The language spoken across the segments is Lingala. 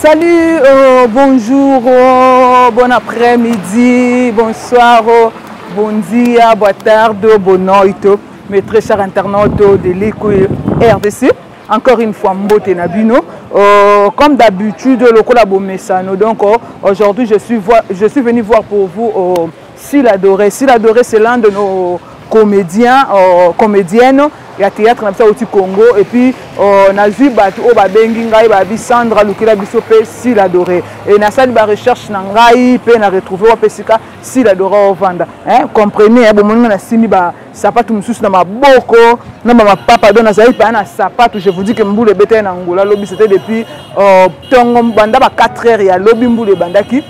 Salut, bonjour, bon après-midi, bonsoir, bon dia, bonne tarde, bonne nuit, mes très chers internautes de l'Écoute RDC. Encore une fois, Mbote Nabino. Comme d'habitude, le collabo Messano. Donc aujourd'hui, je suis venu voir pour vous Sylla Doré. Sylla Doré, c'est l'un de nos comédiens, comédiennes. Il y a théâtre au Congo. Et puis, on a vu Sandra Lukila Bissopé, Sylla Doré. Et na sali ba recherche nangai pe na retrouver wa pesika Sylla Doré au Vanda. Hein, comprenez, bon mon na simi ba sapatu mususu na maboko, na mama papa dona zali pa na sapatu. Je vous dis que Mboule bete na Angola lobby c'était depuis tongo banda ba 4 heures ya lobby Mboule bandaki.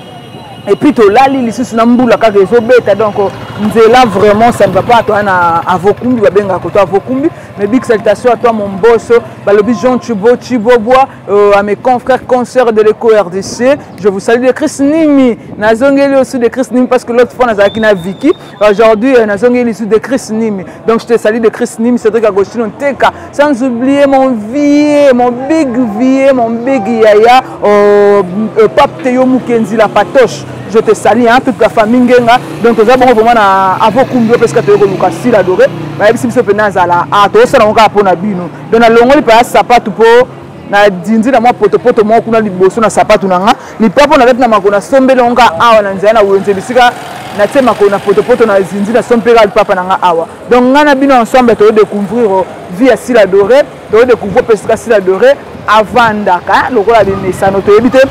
Et puis to lali lisusu na Mboula ka réseau beta donc nzela vraiment ça ne va pas toi na avokumbi ba benga ko to avokumbi. Mais big salutation à toi mon boss, balobi Jean Chibobois, à mes confrères consoeurs de l'Éco RDC. Je vous salue de Chris Nimi. Nazongeli aussi de Chris Nimi parce que l'autre fois nazaki na Vicky. Aujourd'hui nazongeli aussi de Chris Nimi. Donc je te salue de Chris Nimi, Cédric Agostino Teka. Sans oublier mon vie, mon big yaya, Pape Théo Mukenzi la patoche. Je te salue, hein, toute la famille Ngenga. Donc nous avons vraiment avokumbi parce que tu es Sylla Doré. Si vous avez ça na pona bino donc na longoli pa sapatu po na dindi na mwa poto mo kuna liboso na sapatu nanga ni papo na na makona sombele onga awa na nzana wenze bisika na tema kona poto na dindi na sombele papa nanga awa donc ngana bino ensemble to découvrir vie à Sylla Doré to découvrir pesika Sylla Doré avant ndaka lokola Messano to ebite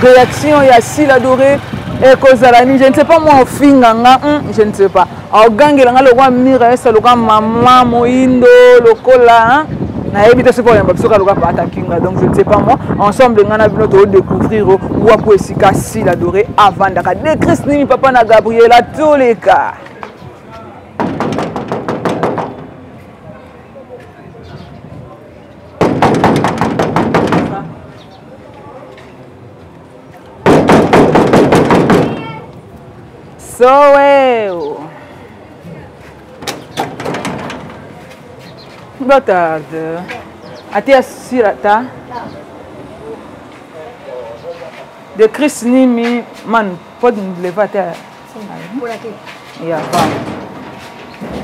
réaction ya Sylla Doré. Et Kozalani, je ne sais pas moi, je ne sais pas. Au gang, il y a le roi Mira, le roi Maman, Moindo, le Kola. Na évité ce point, parce que le roi Patakinga. Donc je ne sais pas moi. Ensemble, on a vu notre découvrir où a pu Sylla Doré avant d'Aka. De Christine, papa, na Gabriela, tous les cas. So well. Boa tarde. Até Sirata. De Chris Nimi, man, pode me levar até. Por aqui. Yeah,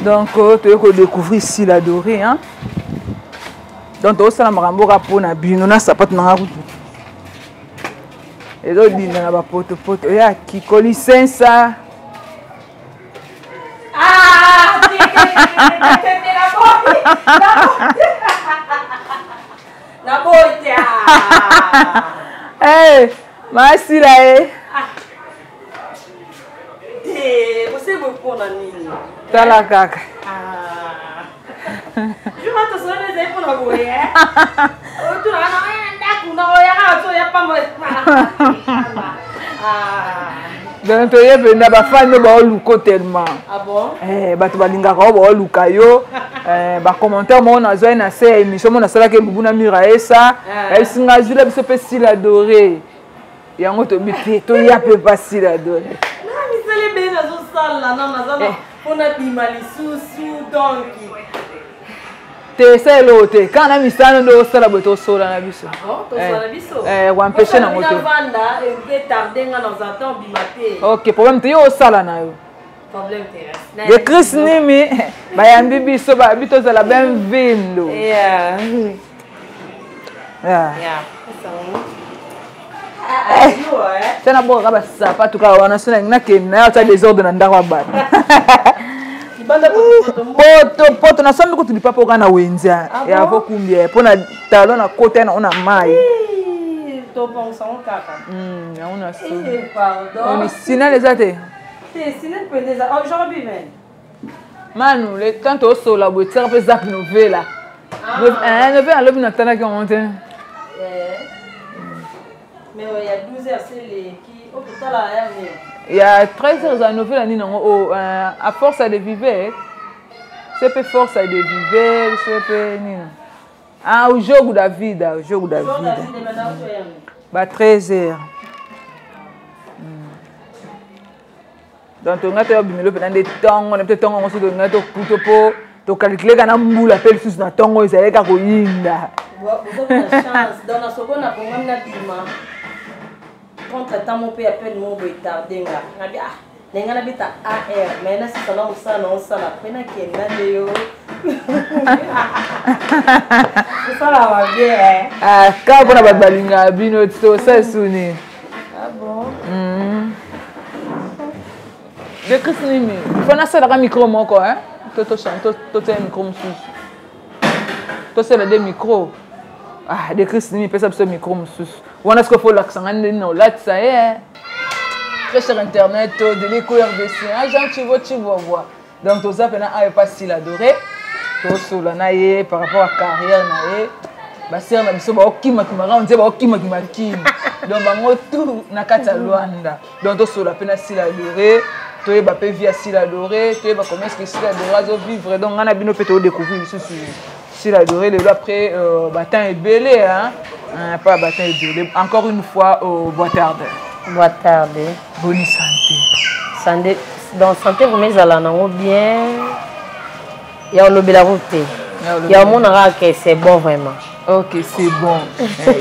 donc, tu as découvrir Sylla Doré, hein? Donc, tu as aussi la maramboka pour na bino na sapat na route. Et donc, il y a un poto. Il y a qui colle ça. Na boita. Eh, mas Sylla Você vai pôr na minha. Tá lá, caca. Juma tô só nesse aí por na boia, é? Outro lá não é andar com não olhar, só ia para mostrar. Donc, tu es venu à faire le luko tellement. Ah bon? Tu vas linga ko luka yo. Ba commentaire mon na zo na se émission mon na sala ke bubu na mira esa. Elle singa jula biso pe Sylla Doré. Yango to bité to ya pe pas Sylla Doré. Non, mais c'est les belles zo sala non na zona. On a bimali sous donc. Te sai lote kana misano do sala boto sola na biso. Bon, to sala biso. Wa empêcher na moto. Vanda et tarder nga dans attend bimate. OK, problème te yo sala na yo. Problème te. De Chris Nimi, ba yambi biso ba bito za la ben vindo. Yeah. Tena bo kaba sapatu ka wana sona na ke na ta désordre na ndako ba. Poto na sombi kuti papa kana wenza ya vokumbia pona talo na kota na ona mai to pensa on kaka ya ona so pardon on sina les até sina pendeza aujourd'hui même manu le temps au sol la boîtière peut zap novela novela lobi na tana ki monte mais il y a 12 heures c'est les qui au total là il y a 13 heures à novela ni non à force de vivre c'est peu force de vivre c'est peu ni au jogo da vida ba 13 heures donc on a été bimelo pendant des temps on a peut-être on se donne to puto po to calculer kana mbula pe sous na tongo ezaleka ko yinda Vous avez la chance. Dans la seconde, on a même contre-temps, mon père appelle mon boy tardé. Les gens habitent à AR, mais là, c'est ça, on ça, la peine qui est là, ça va bien. Ah, quand on a balinga, bino, ça sonné. Ah bon? De Christine, il faut ça dans le micro, moi, quoi, hein? Tu as un micro, tu as des micros. Ah, de Christine, il peut ça, micro, on a ce qu'il faut l'accent, non, là, ça y est. Sur internet, de l'éco-RDC, tu vas voir. Donc, tout ça, il n'y a pas si l'adoré. Tout ça, par rapport à la carrière, c'est un peu qui m'a dit donc, tout na kata Luanda. Donc, tout ça, il y a si l'adoré. Tu es via si l'adoré. Tu es comment est-ce que si l'adoré vivre. Donc, on a bien découvrir si l'adoré. Après, Batan est belé. Pas Batan est belé. Encore une fois, Boitard. Boitard. Bonne santé. Santé. Dans santé, vous mettez à la bien. Il y a le bélarouté. Il y a un monde qui c'est bon vraiment. Ok, c'est bon.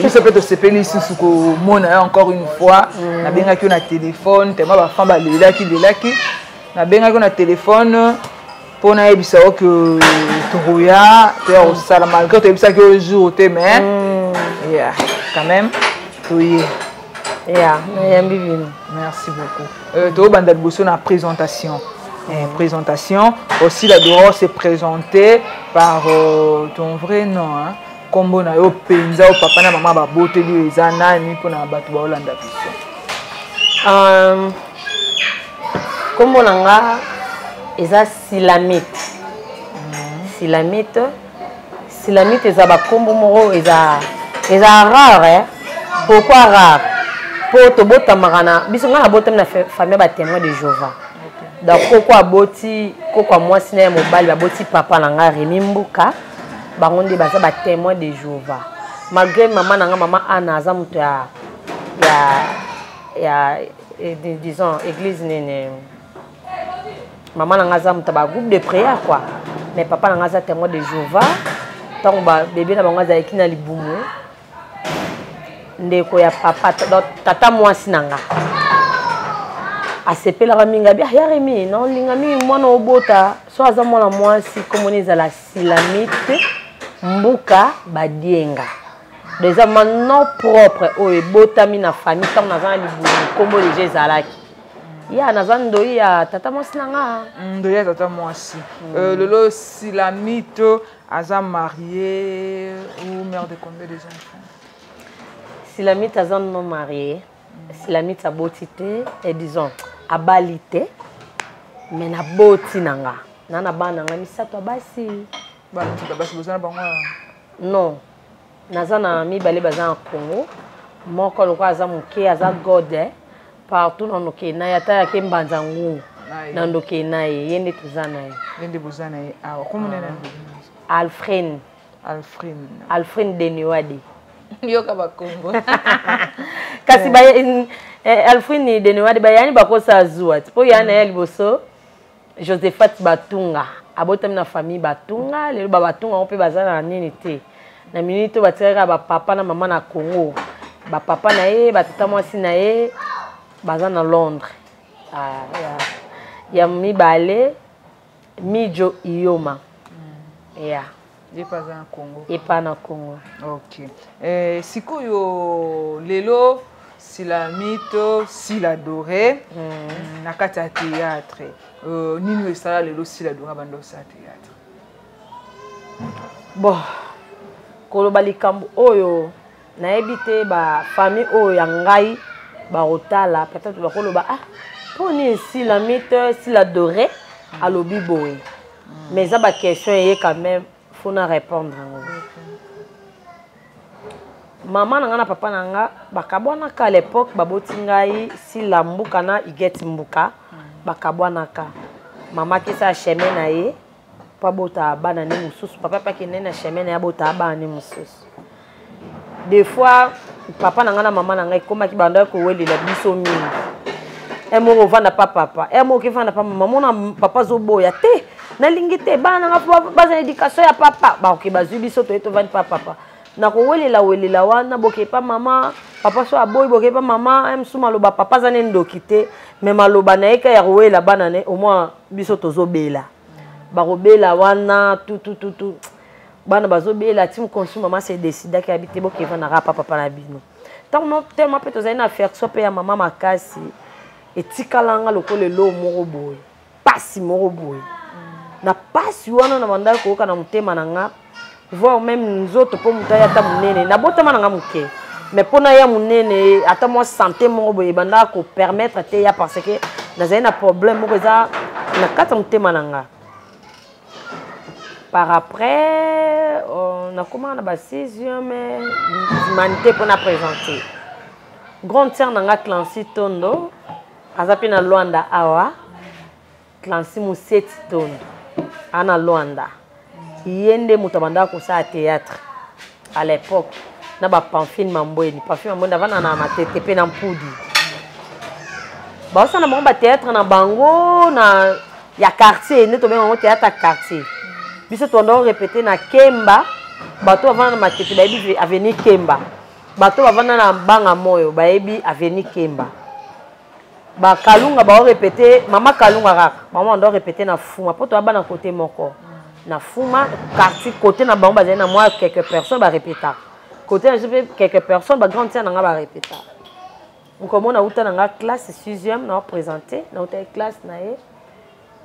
Il se peut te séparer ici sous le monde encore une fois. On a bien un téléphone. Tellement ma femme est là qui. On a bien un téléphone. Pour nous dire que tu es au salon malgré que tu es au jour mais quand même tu es. Merci beaucoup. Tu as une présentation. Présentation. Aussi, la Doro s'est présentée par ton vrai nom. Comme on a eu Penza, papa et maman, beauté les années pour la battre Hollande. Comme on a eza silamite. Silamite eza ba kombo moko eza rare. Pourquoi rare? Pour to bota marana biso nga bota na famille ba témoin de Jéhovah. Donc pourquoi boti pourquoi moi sina mobile ba boti papa na nga Remi Mbuka bango nde baza ba témoin de Jéhovah. Malgré maman na nga maman Anna aza muto ya disons église nene. Maman na nga aza muto ba groupe de prière quoi. Mais papa na nga aza témoin de Jéhovah. Tant ba bébé na bango aza ekina libumu. Ndeko ya papa tata mwasi nanga asepela minga bia ya Remi non linga mingi mwana obota so aza mwana mwasi komoneza la silamite Mbuka badienga déjà maintenant propre o ebotami na famille tant naza libumu kombo les ezalaki ya naza ndoi ya tata mwasi nanga ndoi ya tata mwasi lolo silamite aza marié ou mère de combien des enfants? Silamite a un non marié, Silamite a beauté et disons a balité, mais na beauté nanga, nana bananga misato basi. Basi bozana bango. Non, nazana mi balé bazan Congo, moko lokwa aza muke aza gode partout dans nos Kenya yata ya kembanzangu, nando Kenya yende tuzana ye. Yende bozana ye. Ah, comment on Alfred Deniwadi. Yoka bakombo kasi ba Alfred Deniwadi bayani bakosa azua tipo yana ya liboso Josephat Batunga abotami na famille Batunga lelo ba Batunga on peut bazana nini te na minute batiraka ba papa na mama na Congo ba papa na ye ba tata mwasi na ye bazana Londres ya mibale Mijo Iyoma Il pas en Congo. Et pas en Congo. Ok. Sikoyo lelo silamite siladoré nakata théâtre. Nino esala lelo siladoré bando sa théâtre. Bon. Koloba likambo oyo na ebité ba famille oyo ya ngai ba otala peut-être ba koloba poni silamite siladoré alobi boy. Mais ça ba question est quand même faut na répondre. Maman nanga na papa nanga bakabwana ka à l'époque baboti ngai si la Mbuka na igeti Mbuka bakabwana ka mama ki sa chemin na ye pa bota bana ni mususu papa pa ki nena chemin na ya bota bana ni mususu des fois papa nanga na mama nanga ikoma ki banda ko weli la biso mingi emo vanda papa emo ki vanda papa mama na papa zo boya te na lingite bana nga baza éducation ya papa ba ki bazwi biso to vanda papa na ko welela wana boke pa mama papa so aboy boke pa mama em suma loba papa zane ndokite mais maloba na eka ya wela bana ne au moins biso tozobela ba robela wana tout bana bazobela tim consume mama se décida ki habiter boke va na rapa papa na bino tellement peut tozali na faire so pe ya mama makasi etikalanga lokole lo moko boy pasi moko boy na pasi wana na banda ko kana mutema na nga voir même nzoto po mutaya ta munene na botama na nga muke mais pona ya munene ata moi santé moko boy banda ko permettre te ya parce que nazali na problème moko za na kata mutema na nga par après on a comment na ba 6e mais humanité pour na présenter grande sœur na nga Clancy Tondo azapi na Luanda awa Clancy Museti Tondo ana Luanda yende mutabanda ko sa théâtre à l'époque na ba Pamphile Mambweni avant na matete pe na mpudi ba osana mo ba théâtre na bango na ya quartier ne to bengo théâtre quartier biso to ndo répéter na Kemba bato avant na matete ba ebi avenue Kemba bato avant na banga moyo ba ebi avenue Kemba ba Kalunga ba répéter mama Kalunga kaka maman ndo répéter na Fuma poto aba na côté moko na Fuma quartier côté na bango ba na moi quelques personnes ba répéter côté na quelques personnes ba grande sœur nga ba répéter on comment na uta nga classe 6e na présenter na uta classe na ye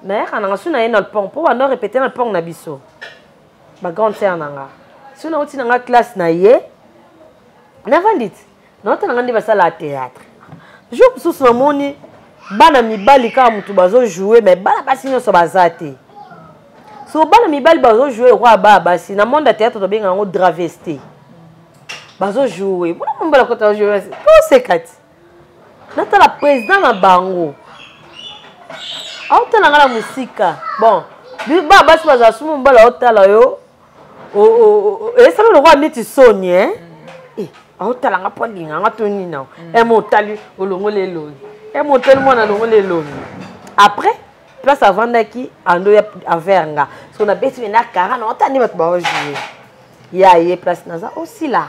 na kana nga suna ye na le pont po ba ndo répéter na le pont na biso ba grande sœur nga suna uti nga classe na ye na vandit na uta nga ndi ba sala théâtre je sous na moni bana mibali ka mutu bazo jouer mais bana basi nyoso bazate so bana mibali bazo jouer roi ba basi na monde théâtre to benga ngo travesti bazo jouer bona mbala ko ta jouer to sekati nata la président na bango auta na ngala musika bon ba basi bazo sumu mbala otala yo esa lo roi niti sonye auta la ngapo linga ngatoni na emotali olongole loni emotali mwana longole loni après place avandaki ando ya averga so na beti na kara na otani bato ba jouer ya ye place naza aussi là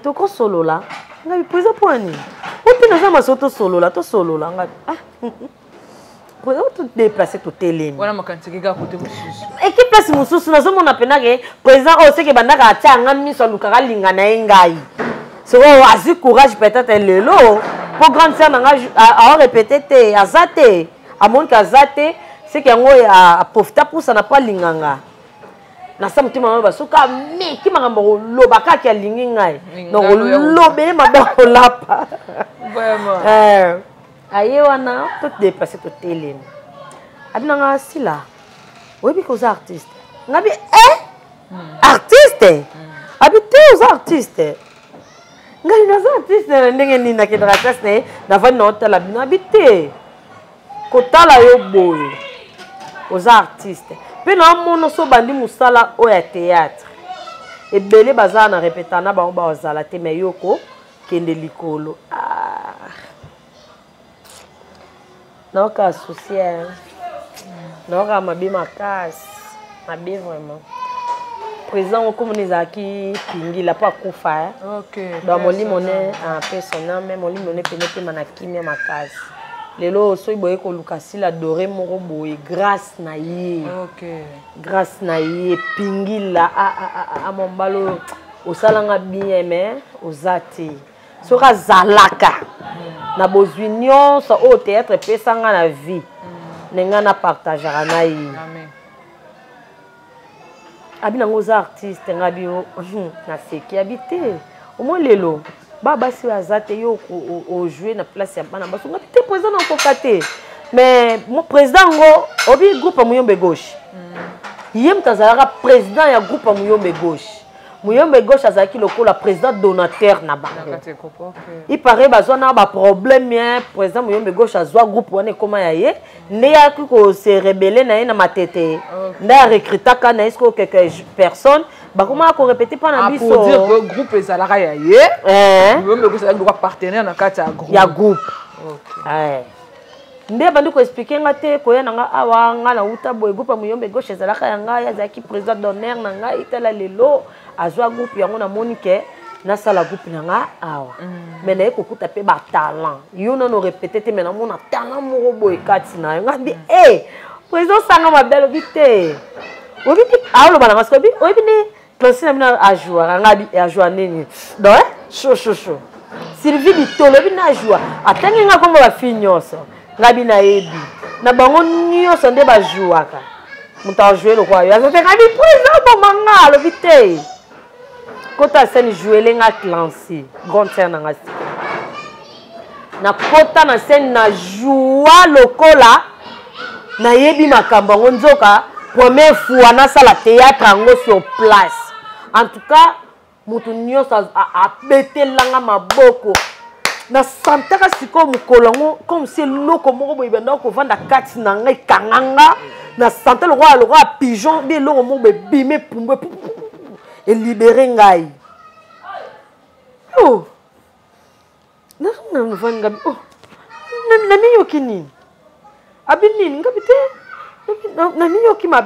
to ko solo la ngabi pesa poani opi naza masoto solo la to solo la ngabi pour tout déplacer tout télém wana makantiki ga côté mususu équipe place mususu nazo mona penake président o seke bandaka atanga miso lukaka linga na engai so azi courage peut-être lelo pour grande sœur nanga a répéter te azate amon kazate c'est que ngo a profiter pour ça na pas linganga na samti mama basuka me ki makambo loba kaki alingi ngai donc lobe maba olapa vraiment aye wana tout dépasser tout télé abina nga sila webi ko za artiste ngabi artiste habité aux artistes ngai na artiste ndenge ni na kedra test na va na hôtel abina habité ko tala yo boy aux artistes pe na mono so bandi musala o ya théâtre ebele baza na répéter na ba ba ozala te me yoko kende likolo non cas social non cas mabi makas mabi vraiment présent comme les aki pingi la pas kufa OK dans mon limonné en personnel même mon limonné pénété manaki mais makas lelo so iboye ko lukasi la doré moko boye grâce na ye OK grâce na ye pingi la a mon balo au salanga bien mais ozati sera zalaka na bozunion sa au théâtre pesanga na vie nenga na partagera na yi amen abina ngoza artiste ngabi na seki habité au moins lelo baba si azate yo au jouer na place ya bana baso ngabi te président na kokate mais mon président ngo obi groupe Muyombe gauche yem tazalaka président ya groupe Muyombe gauche Muyombe gauche azaki lokola président donateur na bango. Il paraît bazwa na ba problème bien président Muyombe gauche azwa groupe wana koma ya ye ne ya ko se rebeller na ye na matete. Nda recruter kana est-ce que quelques personnes ba comment ko répéter pas na biso. Pour dire que groupe ezalaka ya ye. Muyombe gauche azaki droit partenaire na kati ya groupe. Ya groupe. OK. Nde bandu ko expliquer ngate ko ya nga awa nga na uta boy groupe Muyombe gauche ezalaka ya nga ya zaki président d'honneur na nga itala lelo azwa groupe yango na monique na sala groupe nanga awa mais na ekokuta pe ba talent yo non répéter te mais na mona talent moko boy kati na ngabi président sanga mabelo bité obi alo bana maskobi obi ni classe na a jouer ngabi a jouer nini donc chaud Sylvie Bitolo bi na jouer atangi nga kombo ba finyoso ngabi na ebi na bango nyonso nde ba jouaka muta jouer le quoi ya so te ngabi président bo mangalo bité kota scène jouer lenga clancy grande scène na ngasi na kota na scène na joie lokola na yebi makambo nzoka première fois na sala théâtre ngo sur place en tout cas mutu nyonso a betelanga maboko na santaka siko mukolongo comme c'est loko moko boy benda ko vanda kati na ngai kanganga na santé le roi pigeon bi loko moko be bimé pumbe et libérer ngai oh na vanga oh na miyoki nini abini ngabite na miyoki ma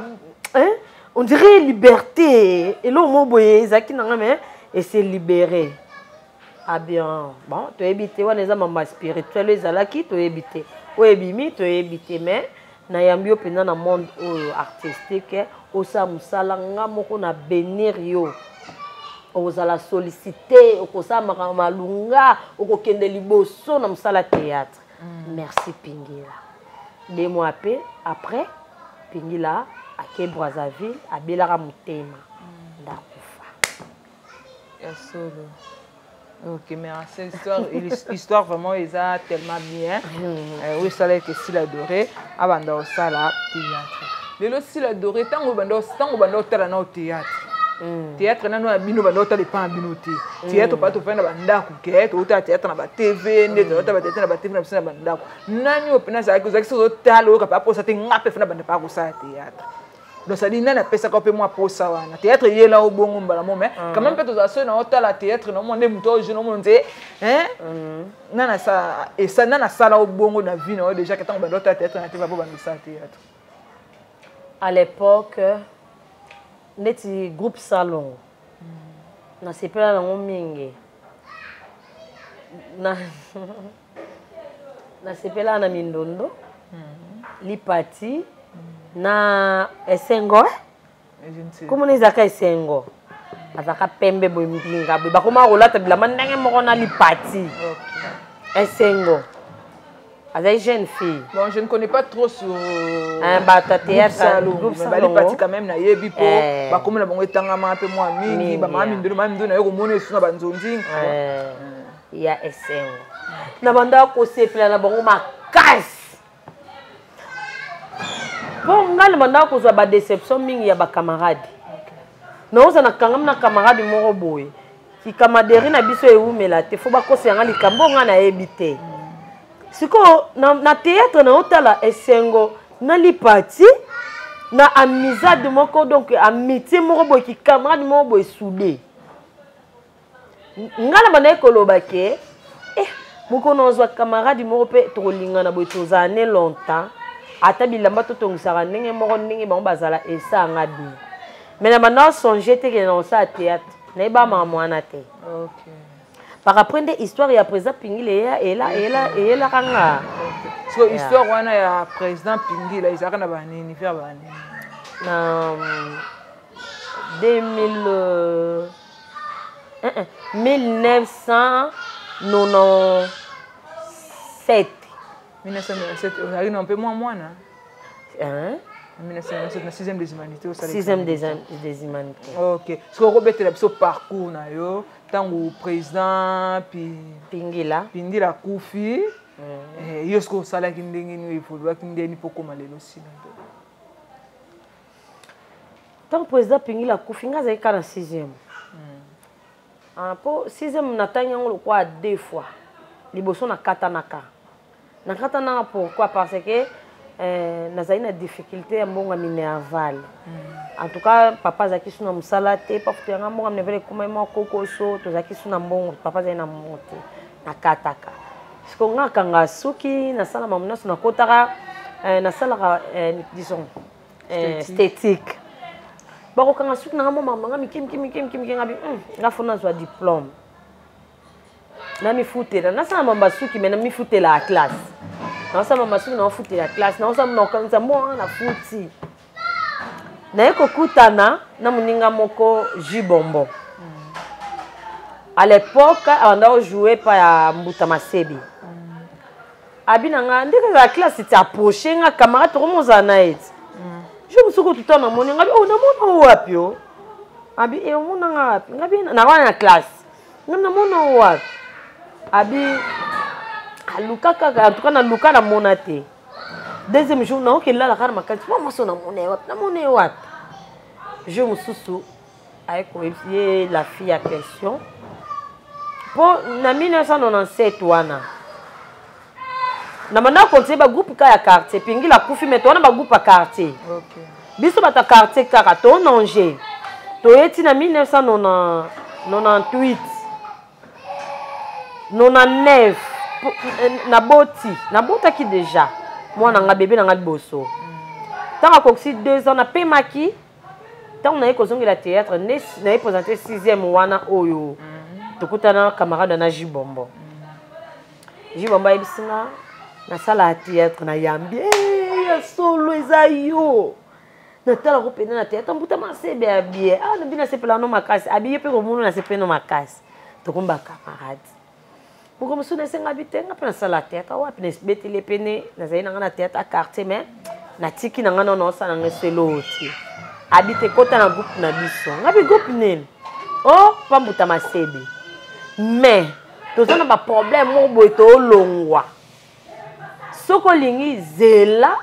on dirait liberté et le mot boye zaki na mais et c'est libéré ah bien bon to ebité wana za mama spirituel ezalaki to ebité o ebimi to ebité mais na yambio pena na monde artistique osa musala nga moko na bénir yo ozala solliciter okosa malunga okokende liboso na musala théâtre merci Pingila 2 mois après Pingila à Brazzaville à Belara Mutema ndakufa ya solo. Ok, mais cette histoire vraiment ils a tellement bien. Oui, ça là que s'il adoré avant au sala théâtre. Le s'il adoré tant au bando tala na au théâtre. Théâtre na no abino bando tala pas abinoté. Théâtre pas to fana banda ku ke to ta théâtre na ba TV ne to ta ba théâtre na ba TV na bisana banda ku. Nani opena za ko zo tala o ka pa posa te ngape fana banda pa ko sa théâtre. Donc ça dit nana pesa ko pe moi pour ça wana théâtre yela au bongo mbala mo mais quand même peut ça na hôtel théâtre no monde muto je no monde nana ça et ça nana sala au bongo na vie no déjà que tant ba théâtre na te ba ba ça théâtre à l'époque neti groupe salon na sepela na mingi na sepela na mindondo lipati na esengo comment les aka esengo azaka pembe boy mpinga boy bakoma rolata bilama ndenge moko na lipati esengo azai jeune fille bon je ne connais pas trop sur un bata théâtre groupe salon lipati quand même na yebi po bakoma na bongo etangama pe moi mingi ba mami ndo na yoko mona esuna banzonzi ya esengo na banda ko sepela na bongo makasi. Bon, ngal manda ko za ba déception mingi ya ba camarade. Na oza na kangam na camarade moko boye. Ki camarade na biso eumela te fo ba ko se ngali kambo nga na ebité. Siko na théâtre na otala esengo na lipati na amizade moko donc amitié moko boye ki camarade moko boye soudé. Ngala bana ekoloba ke moko nozwa camarade moko pe to lingana boye tozane longtemps. Ata bilamba to tongisaka ndenge moko ndenge bango bazala esanga bi mais na bana songer te ke na sa théâtre na ba mwana te. OK par après des histoire ya président Pingila et là kanga so histoire wana ya président Pingila izaka na banini faire banini na 1997 1997, on arrive un peu moins moine. Hein? 1997, la 6e des humanités. 6e des humanités. Ok. Ce qu'on rebête là, ce parcours na yo, tant que président Pingila Koufi, yo ce qu'on sala qui ndenge ni il faut voir qui ndenge ni poko malelo aussi. Tant que président Pingila Koufi ngaza ka na 6e. Po 6e natanya ngo kwa 2 fois. Liboso na katanaka. Nakatana pourquoi parce que nazali na difficulté mbonga minerval. En tout cas papa zaki suna musala te pa futenga mbonga mnevele kuma mo kokoso to zaki suna mbongo papa zali na monte nakataka. Siko ngaka ngasuki na sala mamuna suna kotaka na sala disons esthétique. bakokanga suki na mama manga mikim ngabi ngafuna zwa diplôme na mifutela nasala mamba suki mena mifutela la classe nasala mamba suki na futela la classe nasala mnakanza mwana futi na ekokutana na muninga moko Jibombo à l'époque on a joué par Mbuta Masebi abinanga ndika la classe c'était approché nga camarade romoza naet je me suis tout temps na moni ngabi na mona wapi yo abi e mona ngapi ngabi na wana classe na mona wapi abi aluka kaka en tout cas na luka na mona te deuxième jour na okela la kana makati moi so na mona wapi je me suis avec la fille à question pour na 1997 wana na mana konte ba groupe ka ya quartier pingi la kufi mais tona ba groupe à quartier OK biso bata quartier kaka to nanger to yeti na 1998 99 na bota ki déjà moi na nga bébé na nga boso tanga koksi 2 ans na pemaki tant na ekozongi la théâtre na présenté 6e wana oyo tokutana camarade na Jibombo Jibombo ebisinga na sala théâtre na yambi ya solo ezayo na tala ko pena na théâtre Mbuta Masebi bien na bina sepela no makasi abiye pe ko munu na sepena no makasi tokomba camarade pour comme sona senga bitenga pe na sala théâtre wapi na betele pene na zaina na théâtre à quartier mais na tiki na ngana no sala ngeselo oti habite kota na groupe na biso ngabi groupe nene oh pa Mbuta Masebi mais tozana ba problème mo boy to longwa soko lingi zela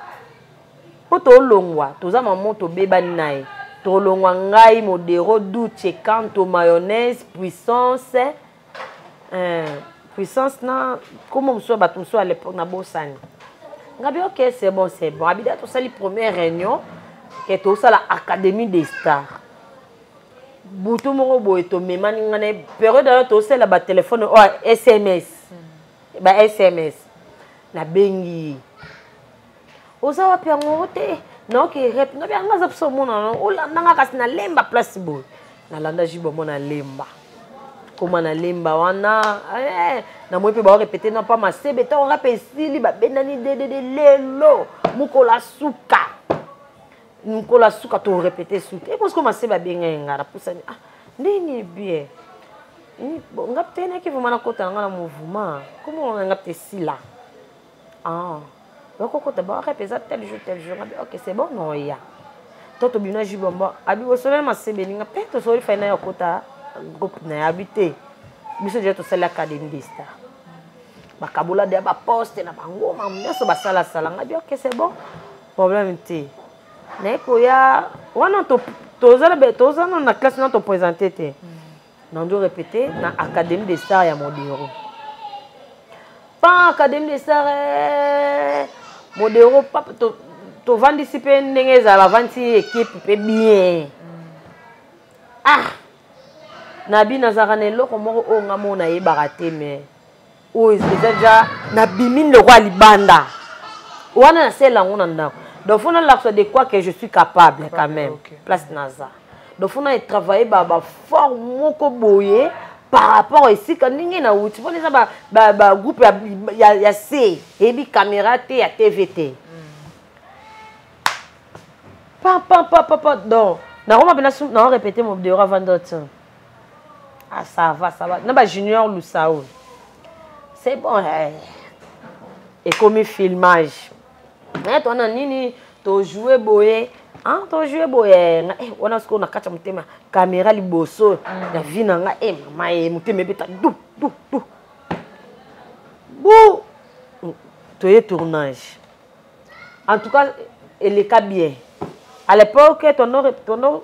po to longwa tozama moto bebani nae to longwa ngai modero duche canto mayonnaise puissance na comme on soit bato so à l'époque na bosani ngabi OK c'est bon habida to sali première réunion que to sala académie des stars butu moko boy to memani ngane période d'ailleurs to sala ba téléphone o SMS na bengi ozawa pe ngote no ke rep no bia ngaza pso mona o nanga kasi na lemba place boy na landa Jibombo na lemba koma na lemba wana na moi pe ba répéter na pas Masebi ta on rappelle sili ba benani de lelo mukola suka to répéter suka et parce que Masebi ba benga na pusani ndini bien ngaptene ki vuma na kota ngana mouvement comment ngapte sila donc quand on répéter tel jour OK c'est bon non ya toto bina Jibombo abi osole Masebi ninga peto soli faina ya kota groupe na habité biso je to sala académie des stars bakabula de ba poste na bangoma mneso basala ngabi OK c'est bon problème té na ko ya wana tozana na classe na to présenter té na ndo répéter na académie des stars ya modero pas académie des stars modero papa to vandisi pe ndenge za la vanti équipe pe bien nabi nazaka na eloko moko oyo nga mona yebaka te mais oyo déjà na bimine le roi libanda wana nasela yango na ndako donc fona lakso de quoi que je suis capable quand même place naza donc fona travailler ba fort moko boye par rapport esika ndenge na wuti fona eza ba groupe ya C ebi caméra te ya TVT pa donc na roma bina na répéter mon de avant d'autres ça va na ba junior Lusao c'est bon et comme filmage mais toi na nini to jouer boye wana siko na kacha mutema caméra liboso na vie na nga mama mutema beta du bon to y tournage en tout cas elle est bien à l'époque ton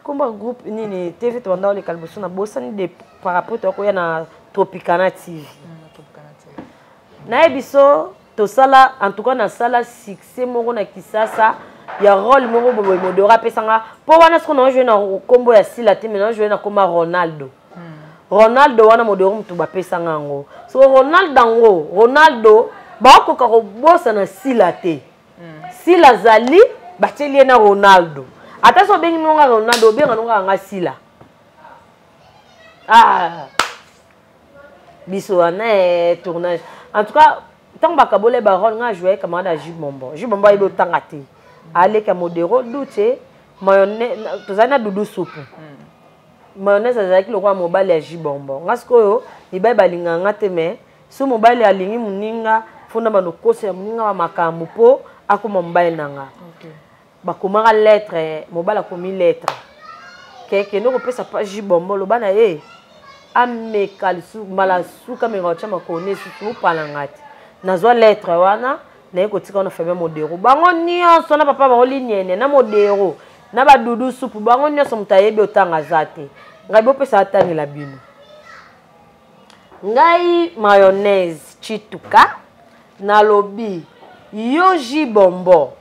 comme un groupe nini TV to ndao le kalboso na bosani de par rapport to koya na Tropicana TV na ebiso to sala en tout cas na sala succès moko na kisasa ya rôle moko bobo modera pesanga po wana ce qu'on joué na combo ya sila te maintenant joué na comme Ronaldo wana modero mtu ba pesanga ngo so Ronaldo ba ko bossa na sila te sila zali ba telie na Ronaldo Attention bengi nonga Ronaldo benga nonga ngasila. Ah. Biso ana tournage. En tout cas, tant bakabole baron nga jouer comme na Jibombo. Jibombo ibo tangati. Ale ka modéro douté mayonnaise tozana dudu soupe. Mayonnaise azaki lokwa mobile ya Jibombo. Ngaskoyo ibai balinga ngate me so mobile alingi muninga funda banokose ya muninga wa makambo po akoma mobile nanga. OK. Bakomaka lettre mobile akomi lettre. Keke ndoko pesa pa Jibombo lobana amekalisu malasuka mengocha makone su palangati. Nazwa lettre wana na ekotika na famille modéro. Bango nyonso na papa bango linyene na modéro. Na ba dudu soupe bango nyonso mutayebi otanga zate. Ngai bopesa atangela bino. Ngai mayonnaise chituka na lobi yo Jibombo.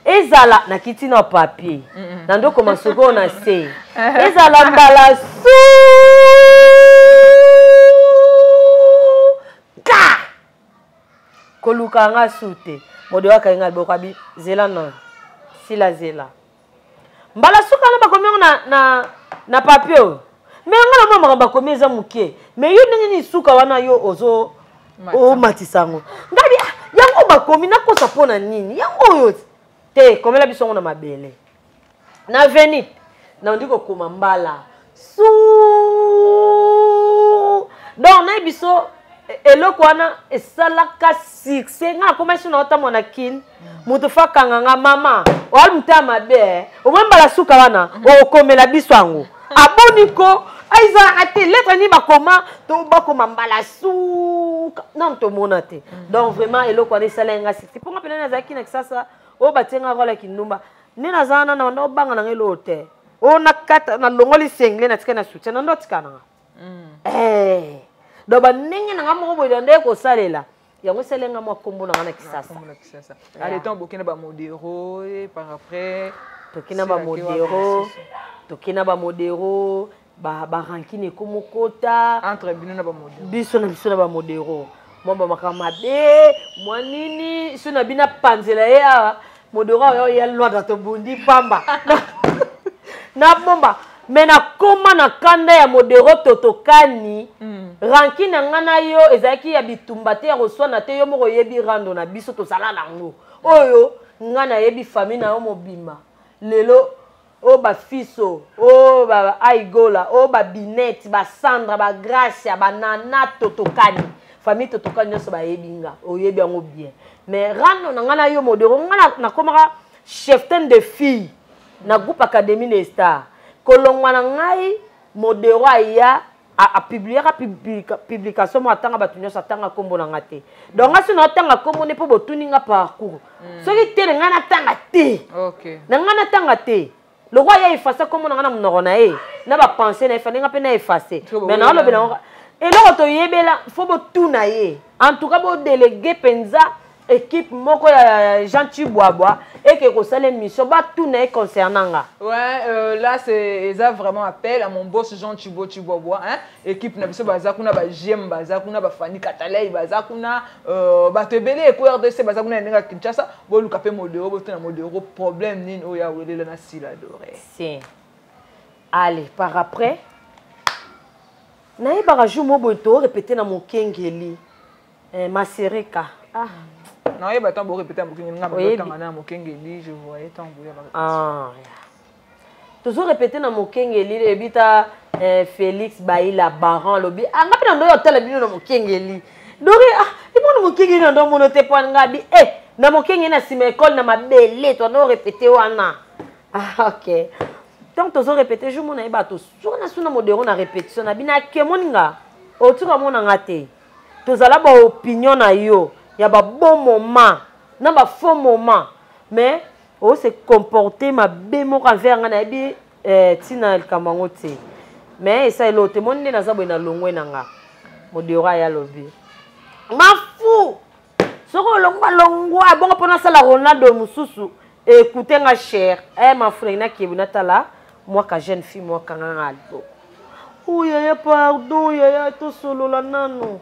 Ezala na kiti na papier. Na ndoko masoko na se. Ezala mbala su ka koluka nga sute modéro akainga bokabi zela non sila zela mbala suka na bakomi na papier mais ngala mama bakomi eza muke mais yo ndenge ni suka wana yo ozo o matisango ngabi yango bakomi na kosa pona nini yango yo te komela biso na mabele na venit na ndiko koma mbala su donc na biso eloko wana esalaka succès nga komasi na ota mona kin mutu fakanga nga mama wal muta mabe o mbala suka wana o komela biso ango aboniko aiza ate lettre ni bakoma to bakoma mbala suka non to monate donc vraiment eloko wana esalenga succès ponga pena na zaki na kisasa o batenga rola kinumba ni nazana na ndo banga na ngelote o nakata na longoli sengle na tika na soutien na ndo tika na do ba ningi na ngamo bo ndé ko salela yango selenga mwa kombo na ngana kisasa allez temps bokina ba modéro et par après tokina ba modéro ba rankine komokota entre bino na ba modéro biso na ba modéro mwamba makamade mwanini so na bina panzela ya modéro yo ya lwa to bundi pamba na bomba mena koma na kanda ya modéro totokani rankine ngana yo ezaki ya bitumba te ya koswana te yo moko yebi rando na biso to sala nango oyo ngana yebi famille na yo mobima lelo o ba fiso o ba aigola o ba binette ba Sandra ba Gracia ba nana totokani famille totokani nyonso ba yebinga o yebi yango bien mais rando na ngana yo modéro ngana na komaka cheftaine de fille na groupe académie des stars kolongwa na ngai modéro aya a publier publication mo atanga batunyo satanga kombo na ngate donc asi na tanga kombo ne po botuninga parcours soki te nga na tanga te OK na nga na tanga te le roi ya effacer kombo na nga na monoko na ye na ba penser na effacer nga pe na effacer mais na lobe na et là to yebela faut botuna ye en tout cas bo déléguer penza équipe moko ya Jean Chiboabwa et que kosala mission ba tout n'est concernant ouais là c'est ça vraiment appel à mon boss Jean Chiboabwa hein équipe na biso baza kuna ba GM baza kuna ba Fani Katalei baza kuna ba tebele ko RDC baza kuna ndinga Kinshasa bo luka pe modéro bo tena modéro problème nini o ya welela na sila doré si allez par après na ibara jumo boto répéter na mokengeli Masereka ah non, il y a tant pour répéter à Mokengeli, je voyais tant pour ah toujours répéter na Mokengeli ebita Félix Baila Baran lobi anga pe ndo hôtel bino na Mokengeli dori ah ibona Mokengeli ndo mono te po ngabi na Mokengeli na sima école na mabele to ndo répéter wana ah OK donc toujours répéter je mona ibato suna modéro na répétition na bina ke moninga o tuka mona ngate tozala ba opinion na yo ya ba bon moment na ba faux moment mais o se comporter ma bémo envers nga na bi tina kamango te mais ça elote monde na zabo na longwe nanga modéro ya lobi mafu soko longwa bongo pona sala Ronaldo mususu écoutez nga cher ma frère na kibuna tala moi ka jeune fille moi kanga albo oh ya pardon ya to solo la nano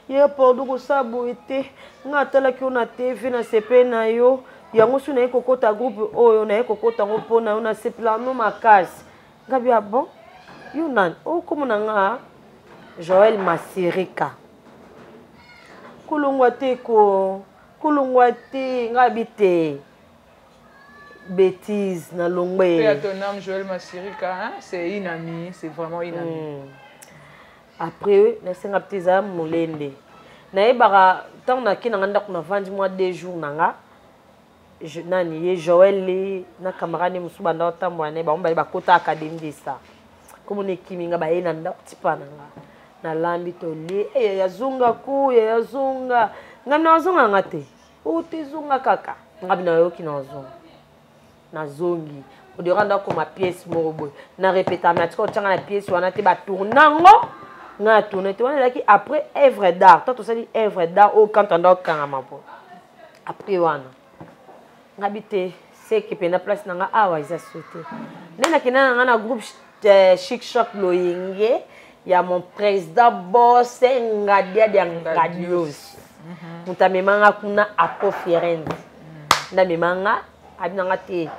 ye pardon ko sabo ete nga tala ki ona TV na CP na yo yango su na kokota groupe oyo na kokota ngo pona na seplano makasi ngabi ya bon yo nan o komona nga Joël Masirika kulungwa te ngabi te bêtise na longwe. Et ton nom Joël Masirika, hein? C'est une amie, c'est vraiment une amie. Après, na senga ptiza molende. Na ebara tant na ki na nganda kuna vandi mois 2 jours nanga. Nani ye Joël na camarade musuba nda otambo ane ba omba ba kota académie de ça. Comme on ekiminga ba yena nda tipa nanga. Na lambi to le yazunga ku yazunga. Ngamna yazunga ngate. Uti zunga kaka. Ngabi na yoki na zunga. Na zongi o de randa comme ma pièce morobo na répéta mais tu quand la pièce on a te ba tournango na tourner tu vois qui après œuvre d'art toi ça dit œuvre d'art au quand on doit kangama po après wana ngabité c'est que pena place nanga awa isa sauté nena kina na groupe chic choc loyenge ya mon président boss ngadia dia ngadios mutamemanga kuna apo Firenze ndamemanga abinanga te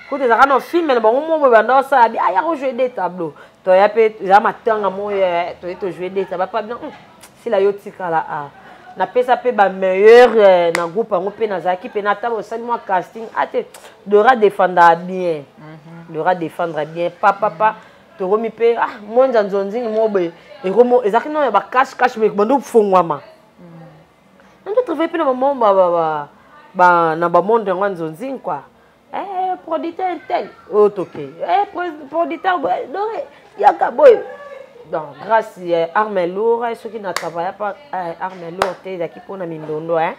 kote za kana film na bango mo banda sa abi aya ko jouer des tableaux to ya pe za matanga mo to jouer des tableaux pas bien si la yotika la a na pesa pe ba meilleur na groupe ngo pe na zaki pe na tabo sali moi casting ate dora défendre bien dora défendre bien papa to romi pe mo nzanzonzi mo be e romo ezaki no ba cash me bando fongwama ndo trouver pe na maman ba na ba monde nzonzi quoi producteur tel toqué producteur doré yaka boy donc grâce à Armel Lourd ceux qui n'a travaillé pas Armel Lourd te zaki pona mindondo hein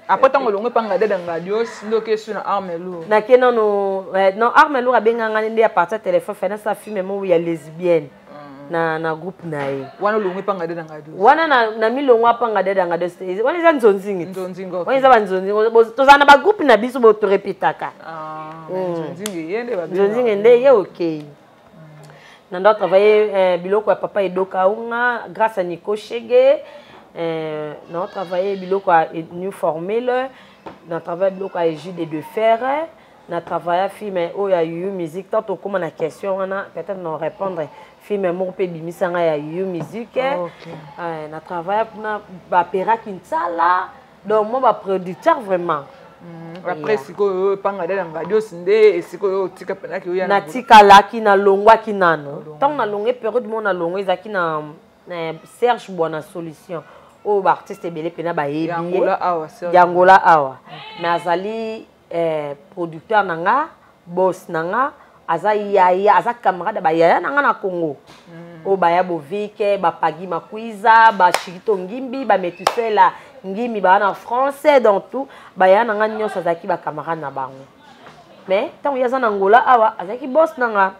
après tant que l'on pas regarder dans radio sinon que sur Armel Lourd na kena no non Armel Lourd abenga ngani à partir téléphone fait ça film mo ya lesbienne na groupe nae wana longwe panga de ngado wana na milongwa panga de ngado wana za nzonzingi nzonzingo wana za banzonzingo tozana ba groupe na biso bo to repetaka nzonzingi yende ba nzonzingi nde ye okay na ndo travailler biloko ya papa Edoka unga grâce à Nico Chege na travailler biloko à New Formule na travailler biloko à Jude de Fer na travailler film oya yu musique tant comme na question wana peut-être non répondre film mon pe bimisanga ya yu musique na travailler na ba pera kinsala donc moi ba producteur vraiment après siko panga de radio sinde siko tika pena ki na tika laki na longwa kinano tant na longue période mon na longwa ezaki na Serge Bona solution o ba artiste belé pena ba yebi yangola awa mais azali producteur nanga boss nanga aza yaya aza camarade ba yaya nanga na Congo o baya bovike ba pagi makwiza ba shirito ngimbi ba metusela ngimi ba na français dans tout ba yaya nanga nyonso azaki ba camarade na bango mais tant yaza na Angola awa azaki boss nanga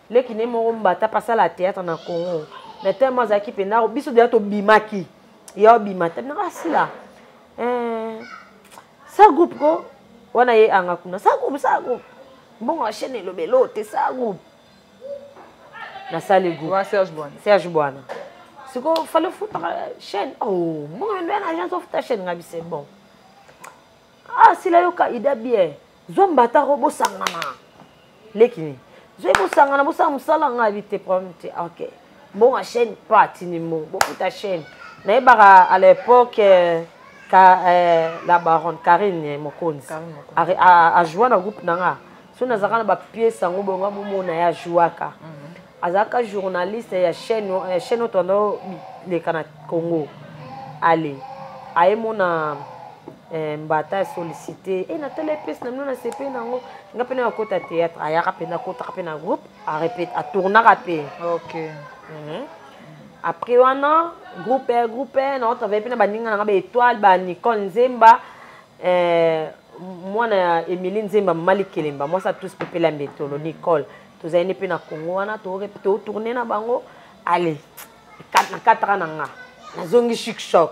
leki ne mo mbata pasa la théâtre na Congo mais tellement azaki pena biso de to bimaki ya bimata na asila ça groupe ko wana ye anga kuna sa groupe bon chaîne le belo te sa groupe na sale groupe wa Serge Boana siko fallait foutre chaîne oh bon on a agence of ta chaîne ngabi c'est bon si la yoka ida bien zombata robo sangana lekini zo sangana bo sa musala ngabi te problème te OK bon chaîne parti ni mo bon ta chaîne na ebara à l'époque la baronne Karine Mokonzi a joué dans le groupe nanga so nazaka na ba pièce ngo bonga mona ya jouaka azaka journaliste ya chaîne otondo le kana Congo allez aye mona mbata sollicité et na télé pièce na mona CP nango ngapena na kota théâtre ayaka pena kota pena groupe a répète a tourner rapé OK après wana groupe na travailler pena baninga na ba étoile ba Nicole Nzemba moi na Emilie Nzemba Malikelemba moi ça tous pepela mbetolo Nicole tozayine pe na Congo wana to tourner na bango allez 4 ans nanga nazongi chic choc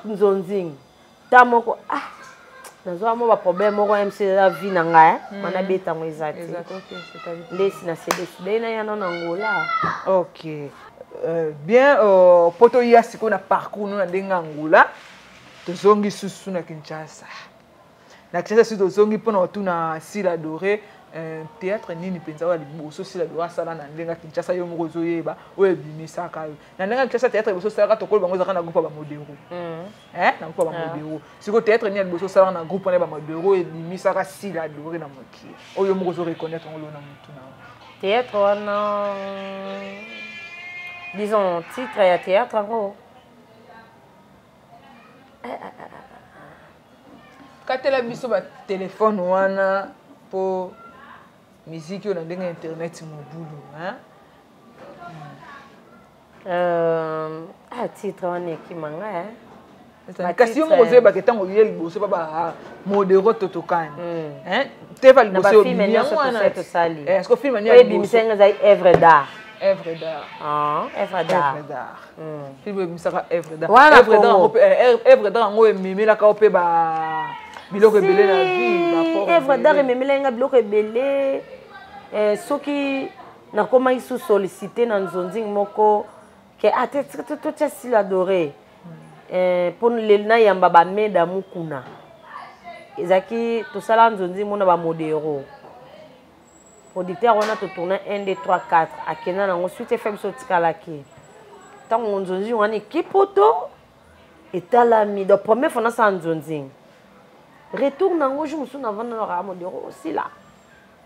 nzonzing tamoko nazo mo ba problème moko MC la vie nanga mana beta mo ezati ndesi na CDC na yana na Angola OK bien poto ya siko na parcours nous na ndenga ngula tozongi susu na Kinshasa na Kinshasa si tozongi pona tuna Sila Doré théâtre nini penza wa liboso Sila Doré sala na ndenga Kinshasa yo moko zoyeba oye bimisaka yo na ndenga Kinshasa théâtre liboso sala tokolo bango zaka na groupe ba modero na groupe ba modero siko théâtre ni liboso sala na groupe na ba modero e bimisaka Sila Doré na moki oyo moko zo reconnaître ngolo na mutu na théâtre wana disons titre ya théâtre ngo katela biso ba téléphone wana po musique on a ndenge internet mobulu titre wana kimanga kasi yo moko zoyeba ke ntango ye liboso ba modero totokani tefa liboso yo bimi yango wana est-ce que film ania ebimisenga za œuvre d'art œuvre d'art œuvre d'art film ebimisaka œuvre d'art œuvre d'art yango ememelaka ope ba biloko ebele na vie œuvre d'art ememelanga biloko ebele soki nakoma isu sollicité na nzonzingi moko ke totia Sila Doré pour na yamba ba meda mukuna ezaki tosala nzonzingi mona ba modero producteur on a tourné 1 2 3 4 akena nango suite FM sotikalaki tango nzonzingi wana ekipoto etalami donc première fois na sa nzonzingi retour nango je me souviens avant na ra modero aussi là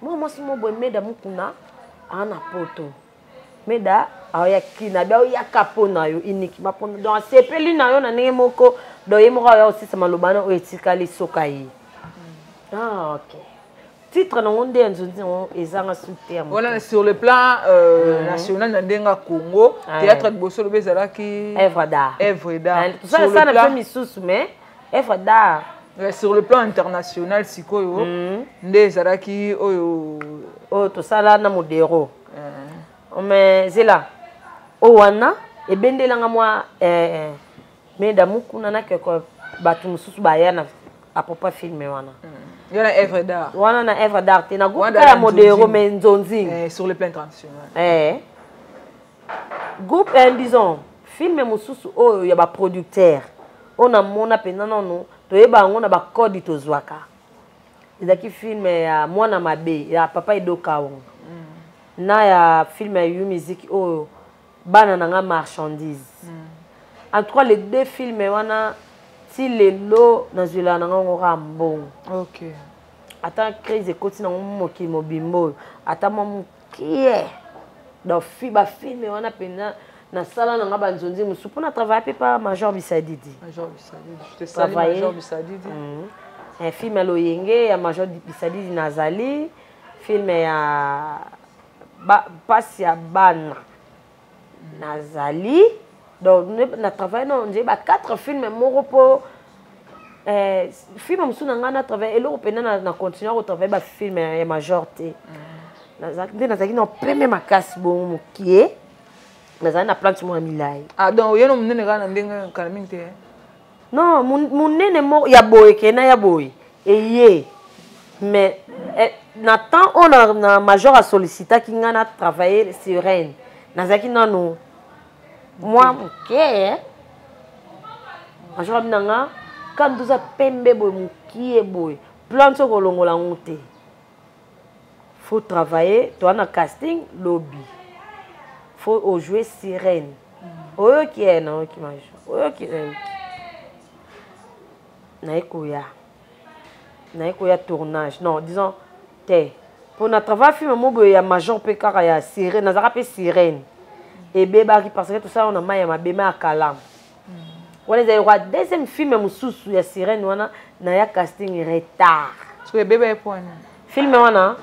moi si mo boy meda mukuna ana poto meda aya kina ba ya kapona yo iniki mapona donc sepeli na yo na ndenge moko do ye moko ya aussi sama lobana o etikali sokai ok titre na onde nzonzi ezanga soutien voilà sur le plan national na ndenga Congo théâtre liboso lobe ezalaki œuvre d'art sur le plan misusu mais œuvre d'art sur le plan international sikoyo nde ezalaki oyo tosala na modero mais zela owana ebendelanga mwa meda mukuna na keko batu mususu bayana apopa filme wana yana œuvre d'art wana na œuvre d'art na groupe ya modero mais nzonzi sur le plan international groupe disons filme mususu oyo ya ba producteur ona mona pena nono toyeba ngo na ba code tozwaka ezaki filme ya mwana mabe ya papa Edoka na ya film ya yu musique oyo bana nanga marchandise en tout cas les deux films wana ti lelo na zela nanga ngora mbongo OK ata crise ekoti na moki mobimbo ata mokie donc ba film wana pena na sala nanga banzonzi musu pona travailler pa Major Bisadidi je te salue Major Bisadidi un film lo yenge ya Major Bisadidi nazali film ya pasi ya bana nazali donc na travail non j'ai 4 films moko po film musu na ngana travail eloko pena na continuer au travail ba film ya Major te nazaki no premier makasi bon mokie nazali na plante mo milai donc yeno munene kana ndenga kana minte non munene mo ya boy kena ya boy eye mais Nathan on a Major a sollicité qui ngana travailler sereine nazaki nano moi ok Major binanga quand doza pembe boy mukie boy plante ko longola ngote faut travailler toi na casting lobby faut jouer sirène oyo qui est non qui Major oyo qui naikoya tournage non disons pour notre travail film mobo ya Major pekara ya sirène nazaka pe sirène et bebaki parce que tout ça on a maya mabema akalam on est a deuxième film mususu ya sirène wana na ya casting retard parce que bébé point film wana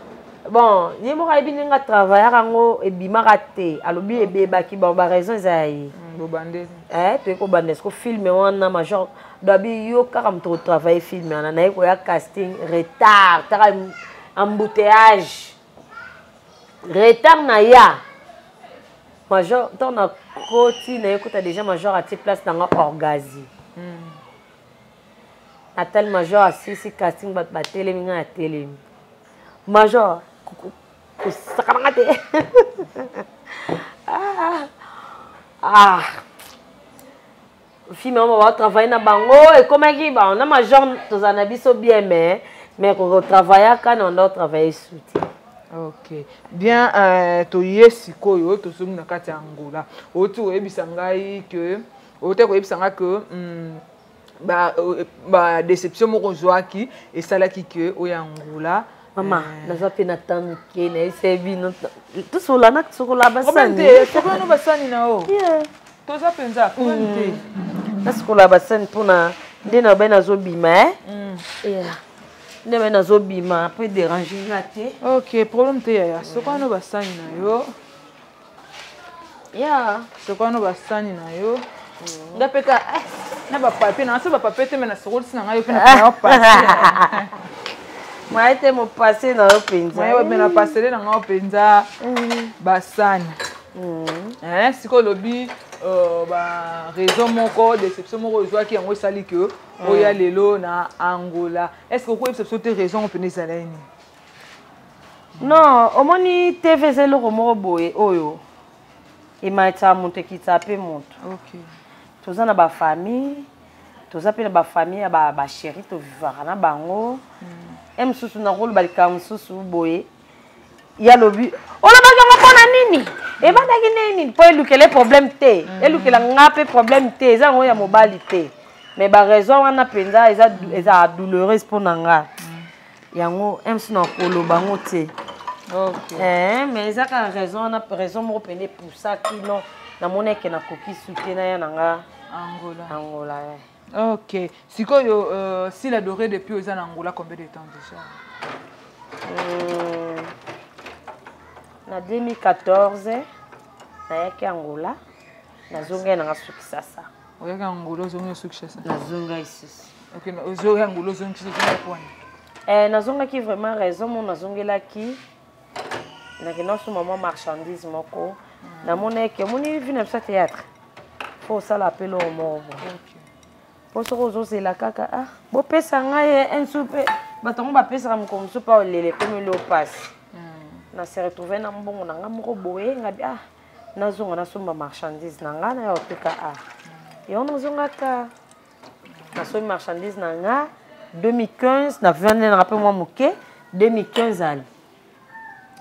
bon yemo ka ebinga travailler rango ebima raté alobi ebebaki ba raison ezai bobande to ko bande ko film wana Major dabi yo kaka mto travailler film wana na ko ya casting retard tara embouteillage retard na ya Major ton na koti na écoute déjà Major a ti place dans orgazi atel Major asisi casting ba telemi nga telemi Major ko sakamate Ah, fille on va travailler na bango et comme qui ba on a ma genre tous en abisso bien mais qu'on travaille quand on doit travailler soutien. Ok. Bien to yesiko yo to somu na kati ya Angola. Otu oyebisa ngai que ote oyebisa ngai que ba déception moko zwaki et salaki que oya Angola. Maman, naza pe na tanu ke na esebi no tout sola na sokola basani. Komante, sokola basani na o. Yeah. Toza penza komante. Na sokola basani pona ndena ba na zo bima Yeah. Ndena na zo bima peut déranger ngate. OK, problème te ya. Sokola basani na yo. Yeah, sokola basani na yo. Ndapeka na ba papier na so ba papier te na sokola sina ngai pe na passer. Moi été mon passé dans le penza. Moi ben na passer na ngai penza basani. Siko lobi ba raison moko déception moko joie qui yango sali que oya lelo na Angola. Est-ce que vous pouvez te raison pe nezala ni? Non, au moni TV zelo moko boye oyo. Et maïta monte qui tape monte. OK. Toza na ba famille, toza pe na ba famille ba chéri to vivara na bango. Susu na rôle balika susu boye. Ya lobi. O la ba ngona nini? E ba ndaki nini? Po elukele problème te. Elukela ngape problème te, eza ngo ya mobali te. Mais ba raison wana penza eza douloureuse pour nanga. Yango susu na koloba ngo te. OK. Mais eza ka raison mo pene pour ça qui non na moneke na koki soutien na ya nanga Angola. OK. Sikoyo s'il a doré depuis aux Angola combien de temps déjà? Na 2014 na yaki Angola na zonga na suki sasa. Oyaki Angola zonga suki sasa. Na zonga ici. OK, na zonga Angola zonga sasa quoi? Na zonga qui vraiment raison mon na zongela ki na kino su maman marchandise moko. Na moneke moni vina psa théâtre. Faut ça l'appeler au mort. OK. Pour ce que c'est la kaka bo pesa ngai un soupe batongo ba pesa mo comme soupe lele comme le passe. Na se retrouver na mbongo na ngamoko boye ngabi na zonga na somba marchandise na nga na yo teka et on zonga ka na somba marchandise na nga 2015 na 20 na rappel moi moké 2015 ali.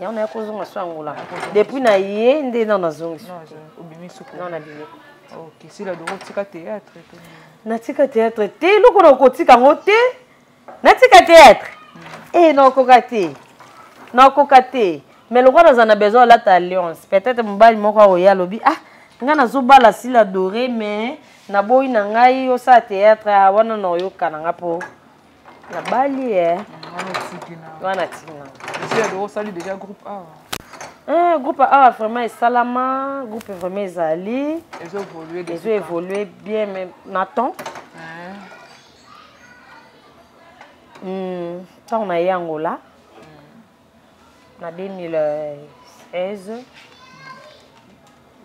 Et on a ko zonga so Angola. Depuis na yé ndé na zonga. Non, obimi suku. Non na bimi. OK, si la doro tika théâtre. Natika théâtre te loko na kotika ngote. Natika théâtre. Na kokate. Na kokate. Mais le roi dans a besoin là ta alliance. Peut-être mbali moko oya lobi nga na zobala si la doré mais na boyi na ngai o sa théâtre wana no yoka na ngapo. Na bali wana tina. Si la doro sali déjà groupe A. Groupe A vraiment Salama, groupe vraiment Zali. Ils ont évolué bien mais Nathan. Ça on a eu Angola. En 2016.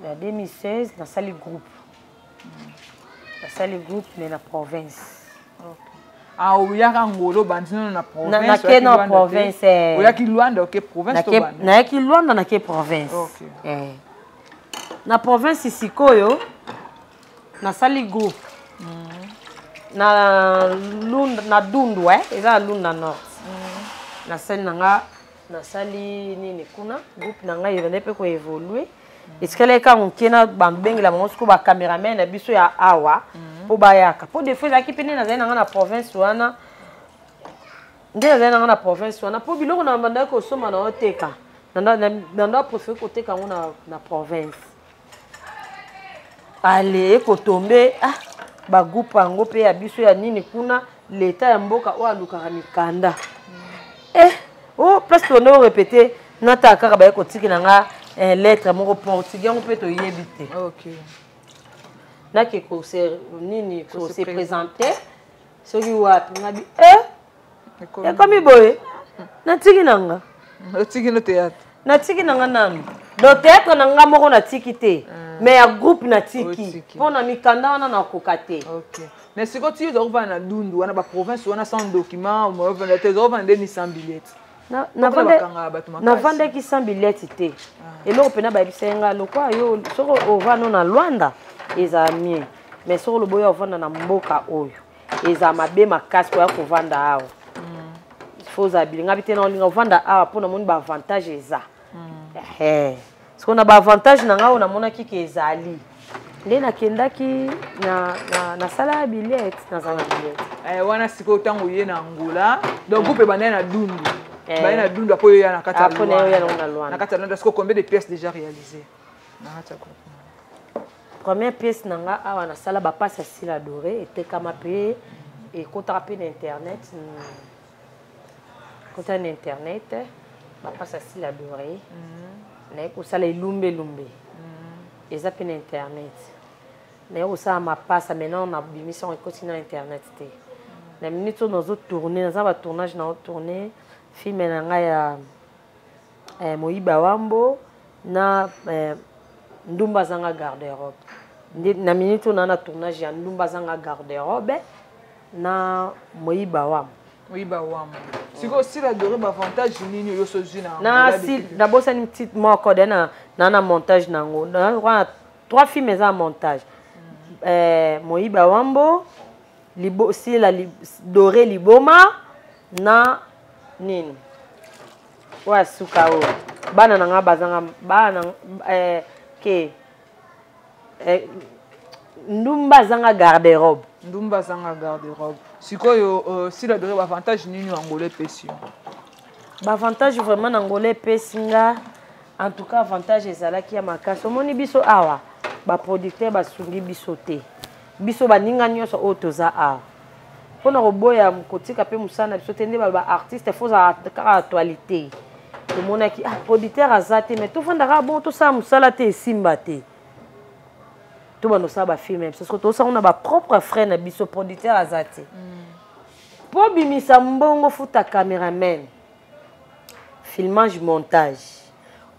En 2016, on a sali groupe. Na sali groupe mais na province. Oyaka Angola bandino na province. Na province. Oyaki Luanda OK province to banda. Na yaki Luanda na ke province. OK. Na province sikoyo na sali groupe. Na Dundu eza Lunda Nord. Na sali nanga na sali nini kuna groupe nanga yende pe ko évoluer. Est-ce ka onkena bambengi la monsko ba cameraman na biso ya awa po bayaka. Po des foisaki pene na zana na province wana. Ndé zana na province wana po biloko na banda ko soma na oteka. Nanda préféré ko teka na province. Allez ko tomber ba groupe ango pe ya biso ya nini kuna l'état ya mboka o alukaka mikanda. Place tourner au répéter nata kaka ba ko tiki nanga lettre moko portugais on peut to yebite. OK. Na ke ko se nini ko se présenter ce qui wapi ngabi comme boye na tiki nanga tiki no théâtre na tiki nanga nanu do théâtre nanga moko na tiki te mais ya groupe na tiki pona mikanda wana na kokate. OK. Mais si quand tu es na Dundu wana ba province wana sans document ou te vendre ni 100 billets. navandaki 100 billets te eloko mpena bayebisenga lokwa yo soki ovanda na Lwanda eza mie mais soki olobi oyo ovanda na mboka oyo eza mabe makasi koya kovanda awa foza bilinga bite na olinga ovanda awa mpona moni baavantage eza soki na baavantage na ngai oyo namonaki ke ezali nde nakendaki nasala billet nazala billet wana sikoyo ntango oye na Angola donc groupe ebandai na Dundu baye na Dundu apo oyo ya na kati ya Lwanda na kati ya Lwanda sikoyo combien de pièces déjà réalisées na kati ya groupe première pièce na nga awa nasala bapasi ya Sila Doré etekama mpe ekotaka mpe na internet ekotaka na internet bapasi ya Sila Doré naye kosala elumbe eza mpe na internet naye kosala mapasa maintenant na bimission ekoti na internet te na minute oyo nazotourne naza batournage naotourne filme na ngai ya Moyiba Wambo na Ndumba Zanga garde-robe na minute oyo na tournage ya Ndumba Zanga garde-robe na Moyiba Wambo sikoyo Sila Doré baavantage nini oyo sozwi nabosani petite moko de na montage nango wana 3 films eza montage Moyiba Wambo Sila Doré Liboma na nini oyo suka oyo bana na nga bazanga bana ke Ndumba Zanga garde-robe sikoyo Sila Doré baavantage nini Angola epesi yo baavantage vraiment na Angola epesi nga en tout cas avantage ezalaki ya makasi omoni biso awa baproducteur basungi biso te biso baninga nyonso oyo toza awa mpona koboya kotika mpe mosala na biso te nde baartiste fozala kaka actualité tomonaki producteur aza te mais tofandaka bon tosala mosala te esimba te tobandosala bafilme biso soki tosala na bapropre frère na biso producteur aza te mpo bimisa mbongo futa cameraman filmage montage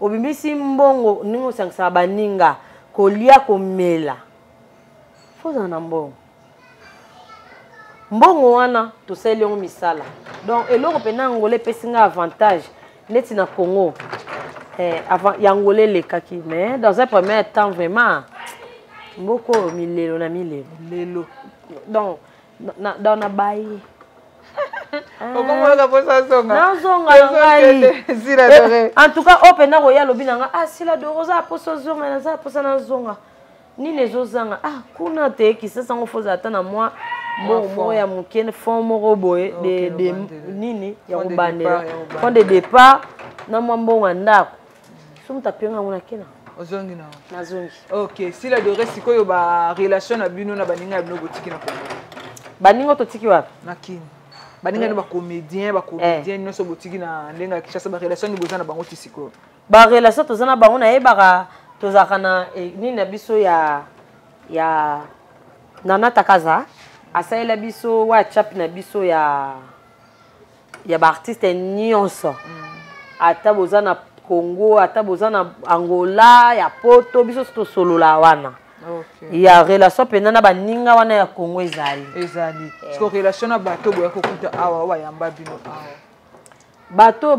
obimisi mbongo ndenge osangisaka baninga kolia komela fozala na mbongo wana tosali yango misala donc eloko mpena Angola epesi nga avantage neti na Congo ya Angola elekaki mais dans un premier temps vraiment mboko milelo na milelo donc na bayi nazonga na ngai en tout cas open na koya lobi na nga Sila Doré oza poso zonga naza posa na zonga nini ezozanga kuna te kisasa ngo foza ata na mwa moko ya moke fond moko boye de nini ya kobandela fond de départ na mwa mbongo ndako somo tapenga ngona kena ozongi na nazongi ok Sila Doré sikoyo ba relation na bino na baninga ya bino botiki na Congo baninga totiki wapi na kini baninga ni bacomédien nyonso botiki na ndenge ya Kinshasa barelation ni boza na bango ti sikoyo barelation toza na bango nayebaka tozalaka na nini na biso ya Nana Takaza asalela biso WhatsApp na biso ya baartiste nyonso ata boza na Congo ata boza na Angola ya poto biso tosolola wana ya relation pena na baninga wana ya Congo ezali siko relation na bato boya kokuta awa bayamba bino awa bato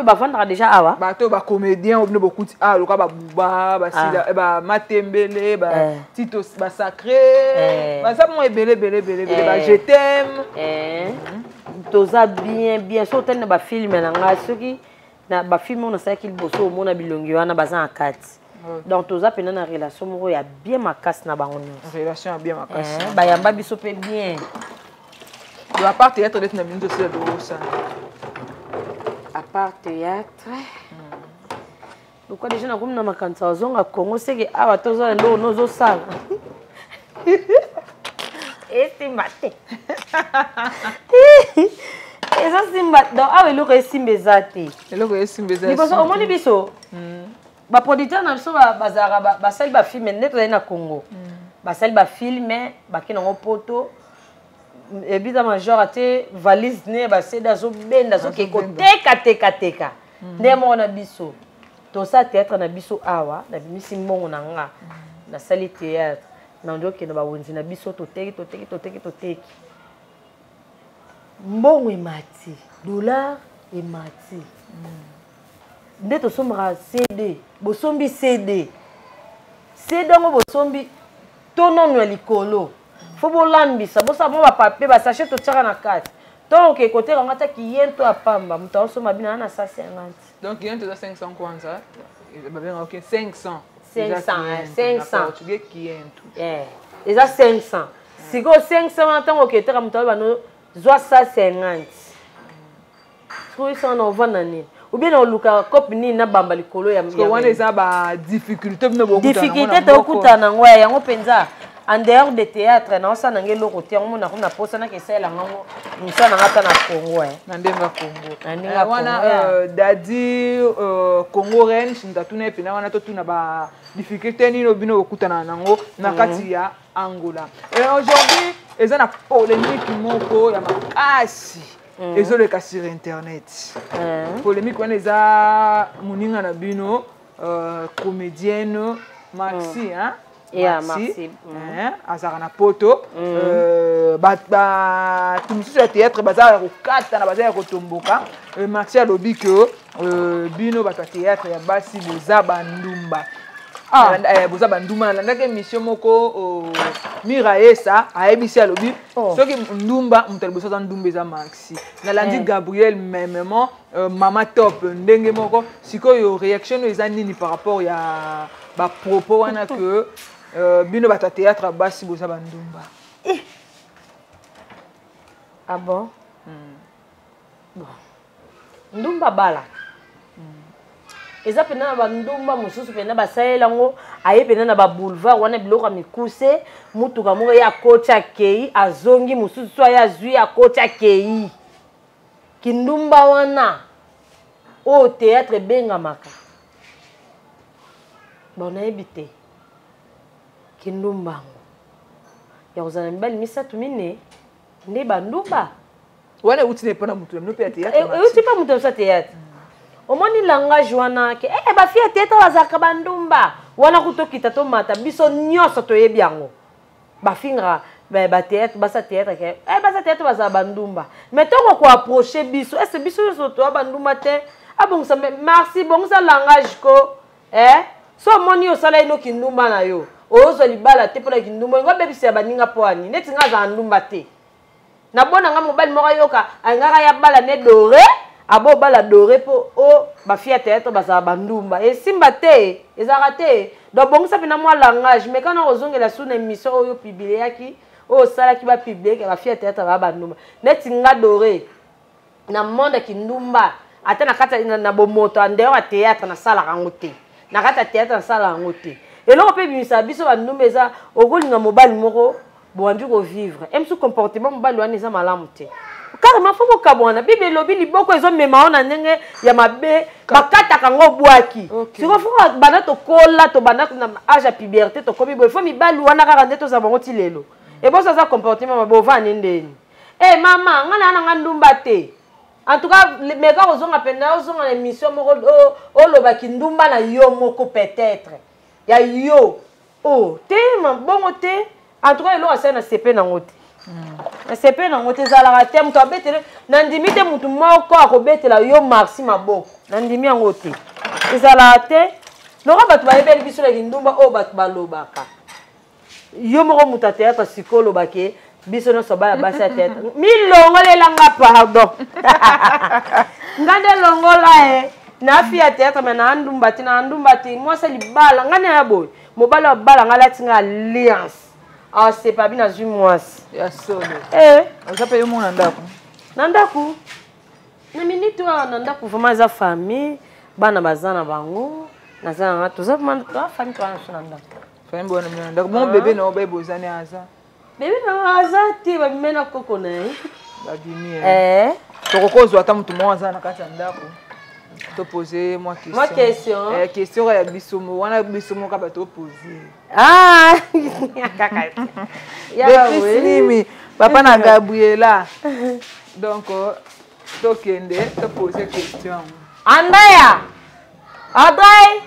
bavandaka déjà awa bato bacomédien bino bokuti awa loka babuba basila bamatembele batito basacré baza mo ebele ba je t'aime toza bien so tene na bafilme na nga soki na bafilme oyo nasalaki liboso omona bilongi wana baza na kati donc toza pena na relation moko ya bien makasi na bango nyonso relation ya bien makasi bayamba biso mpe bien à part théâtre d'être na minute aussi de osana à part théâtre pourquoi déjà nakomi na makanisa wazonga Congo seke awa toza ndo nozosala esimba te eza simba donc awa eloko esimba eza te liboso omoni biso baproducteur na biso bazalaka basali bafilme nde tozali na Congo basali bafilme bakei nango poto ebita major ate valise ne baseda azobenda azoke koteka nde moko na biso tosala théâtre na biso awa nabimisi mbongo na nga nasali théâtre nandi okende bawenzi na biso toteki mbongo emati dollar et mati. Nde to sombra CD, bosombi CD. CD ngo bosombi tonono likolo. Faut bolambisa, bosa mo ba papier ba sachet to tira na carte. Donc côté ngata ki yento apamba, muta osoma bina na 150. Donc yento za 500 kwanza. Ba bien OK 500. 500. Tu dis qui yento. Eza 500. Si go 500 ntango ke tera muta ba no zwa 150. Trop ça on va nani. Ou bien on luka cop ni na bamba likolo ya. Parce que wana eza ba difficulté bino beaucoup. Difficulté to kutana ngwa yango penza. En dehors de théâtre, na osa nange loko te on na kuna posa na kesela ngango musana ngata na Congo na ndenga Congo. Wana dadi Congo ren ndatuna epina wana to tuna ba difficulté ni no bino okutana nango na kati ya Angola. Et aujourd'hui, ils ont une polémique moko ya makasi. Ils ont le cas sur internet. Polémique wana eza muninga na bino comédienne Maxi hein. Merci. Azara na poto tout le théâtre bazar kokata na bazar kotomboka Maxi alobi que bino ba théâtre ya basi boza bandumba boza bandumba na ndake mission moko Miraesa ayebisi alobi soki ndumba mutalibosa za ndumba za Maxi na landi Gabriel memement mama top ndenge moko sikoyo réaction eza nini par rapport ya ba propos wana que bino bata théâtre basi boza bandumba. Ah bon? Bon. Ndumba bala. Eza pena ba ndumba mususu pena basaela ngo aye pena na ba boulevard wana biloko mikuse mutuka moko ya kocha kei azongi mususu ya zui ya kocha kei. Kindumba wana o théâtre benga maka. Bona ebite. Kindumba ya uzana mbali misatu mine ndi bandumba wana utine pana mutu no pe théâtre uti pa mutu sa théâtre omoni langage wana ke ba fia théâtre bazaka bandumba wana kutokita to mata biso nyoso to yebi yango ba fingra ba théâtre basa théâtre ke basa théâtre baza bandumba mais toko ko approcher biso est biso so to bandumba te abongsa merci bongsa langage ko so moni osala ino kindumba na yo ozo libala te pona kindumba ngo bebisa baninga poani neti nga za ndumba te na bona nga mobali moko yoka angaka ya bala ne doré abo bala doré po o ba fia théâtre baza bandumba et simba te ezaka te do bongisa pena moi langage mais kana ozongela suna émission oyo publier yaki o sala ki ba publier ba fia théâtre ba bandumba neti nga doré na monde kindumba ata na kata na bomoto andeo ya théâtre na sala kangote na kata théâtre na sala kangote et là on peut bimisa biso bandumba eza okolinga mobali moko boandi ko vivre emsu comportement mobali wana eza malamu te carrément faut ko kabona bible lobi liboko ezo mema ona ndenge ya mabe bakata kango bwaki siko faut bana to kola to bana na âge ya puberté to komi bo faut mibali wana kaka ndeto za bango ti lelo et bon ça ça comportement mabo vani ndeni mama ngana na ngandumba te en tout cas mais quand ozonga penda ozonga émission moko oloba kindumba na yo moko peut-être ya yo te bongo te en tout cas il a na CP na ngote na CP na ngote za la tem to betele na ndimi te mutu moko akobetela yo Maxi maboko na ndimi ngote ezala te loko batu ba ebeli biso la kindumba o batu balobaka yo moko muta théâtre sikolo bake biso no soba ya basa théâtre milongo lelanga pardon ngande longola na fia théâtre mais na ndumba ti moi c'est libala ngane ya boy mobala bala ngala tinga alliance c'est pas bien azui mwasi ya solo azape yo mona ndako na minute wa na ndako vraiment za famille bana bazana bango na zana to za famille to na ndako famille bona mona ndako mon bébé na oba bozani aza bébé na aza ti ba mena koko na ba bimi to kokozwa ata mutu mo aza na kati ya ndako to poser moi question. Question ya bisomo wana bisomo ka ba to poser. Kaka. Ya oui. Papa na Gabriela. Donc to kende to poser question. Andaya. Audrey.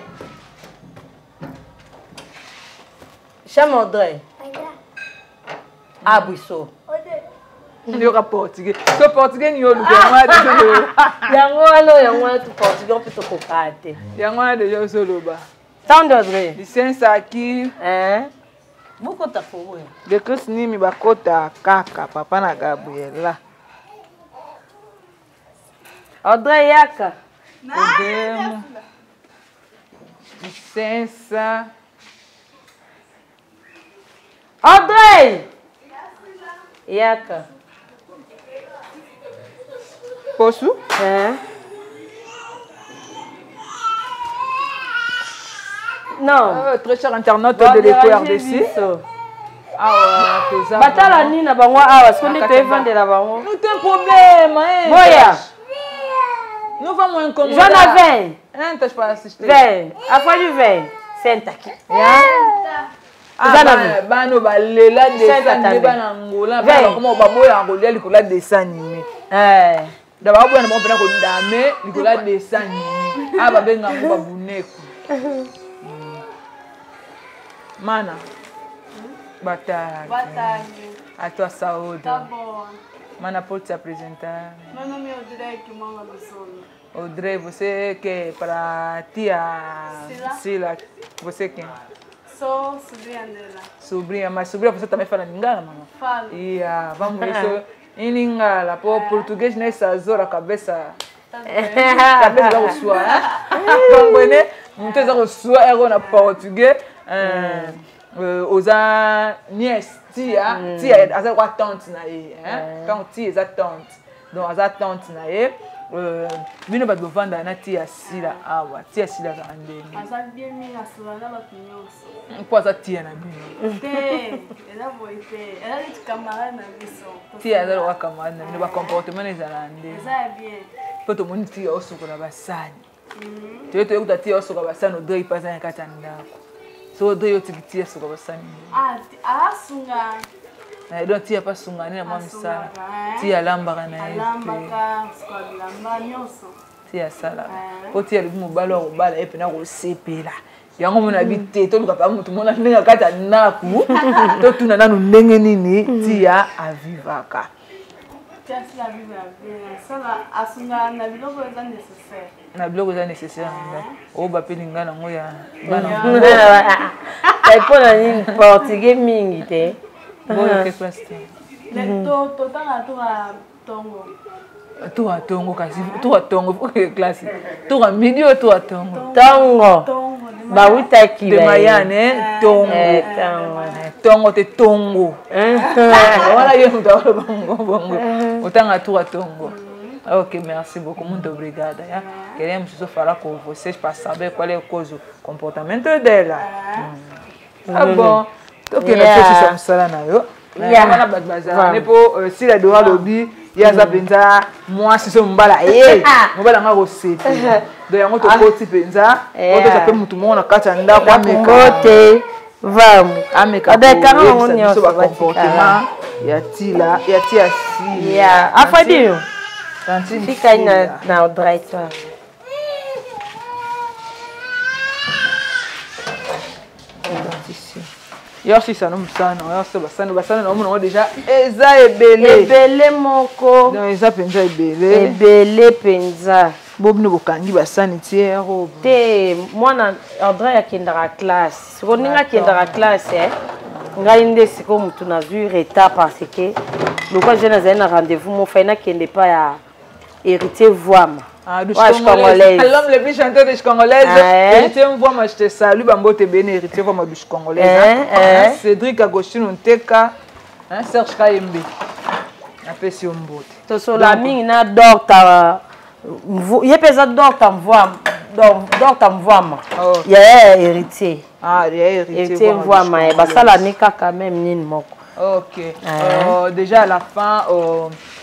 Chama Audrey. Abuiso. Yoka portugais. So portugais ni yo lu moi de. Yango tu portugais plutôt kokate. Yango de solo ba. Sound Audrey. Licença aqui. Beaucoup ta fourrure. De Chris ni mi bakota kaka papa na Gabriela. Audrey yaka. Licença. Audrey. Yaka. Posso? Non. Très cher internaute de l'EcoRDC. Ah ouais, Batala ni na bango awa, ce qu'on est payé vendre la bango. Nous t'es un problème, hein. Boya. Nous vamos incomodar. J'en avais. Hein, t'as pas assisté. 20. A fallu 20. C'est un taquet. Bano balela dessin bana Angola bana comment baboya Angola likola dessin animé. D'abord boya na bon pena ko dame likola dessin animé. Ah babenga ngo babuneku. Mana. Batarde. À toi Saoud. Tá bom. Mana pode se apresentar. Meu nome é Audrey Kimanga Bissolo. Audrey, você que é para tia Sila. Você quem? Sou sobrinha dela. Sobrinha, mas sobrinha você também fala Lingala, mamãe? Falo. Vamos ver isso em Lingala. Pô, português nessa zona, cabeça. Cabeça da sua, né? Vamos ver, não tem a sua, é na português. Osa nièce, tia, asa kwa tante na ye, hein? Quand tia eza tante. Donc asa tante na ye. Bino ba bovanda na tia Sila awa, tia Sila za ndenge. Asa bien mingi asola na bato nyonso. Mpo aza tia na bino. Te, eza boye te. Eza neti camarade na biso. Tia aza lokola camarade na bino, ba comportement ezala ndenge. Eza ya bien. Mpo tomoni tia osokola basani. Toyo toyokuta tia osokola basani Audrey ipaza na kati ya ndako. So Audrey otiki tia osokola basani. Asunga. Donc tia pas sungani na mwa misala. Tia alambaka na ye. Alambaka, sokola bilamba nyonso. Tia sala. Po tia lobi mobali wa kobala ye pena kosepela. Yango mona bi te toluka pa mutu mona ndenge kati ya ndako. Totuna nanu ndenge nini tia avivaka. Tia Sila vive ya bien. Sala asunga na biloko eza nécessaire. Na biloko eza nécessaire nga. O bapeli nga nango ya bana. Epona nini portugais mingi te. Boyo ke classe te. Totanga toka tongo. Toka tongo kasi. Toka tongo ke classe. Toka midi o toka tongo. Tongo. Tongo. Ba witaki De Mayane, tongo. Tongo te tongo. Voilà, yo mutawala bongo. Otanga toka tongo. Ok, merci beaucoup, muito obrigada. Queremos só falar com vocês para saber qual é o comportamento dela. Ah bom, tô querendo que você sala na yo. Wana bazara nepo Sila doa lobi ya za penza moi si so mbala mbala nga ko sete. Do yango to koti penza, oto sa pe mutu mona kata ndako ameka. Vamos. Ameka. Adeka ngo nyo so comportement ya tia Sila. Yeah, afadio. Fica na Audrey toi. Yo si ça nous ça non, yo basana non on déjà eza ebele moko. Donc eza penza ebele. Ebele penza. Bobino bokangi basani tiero. Te mwana Audrey akendaka classe. Siko ninga kendaka classe ngai nde siko mutu na vu retard parce que lokwa jeune azali na rendez-vous mo faina kende pa ya héritier Voama. Du congolais. L'homme le plus chanteur de congolaise. Héritier Voama, je te salue. Bambo te béni, héritier Voama du congolaise. Cédric Agostino Nteka. Serge Kayembe. Appelle si on bote. To so la mingi na docteur. Il pesa docteur Voama. Docteur Voama. Il y a héritier. Il y a héritier Voama. Basala nika quand même nini moko. Ok. Déjà à la fin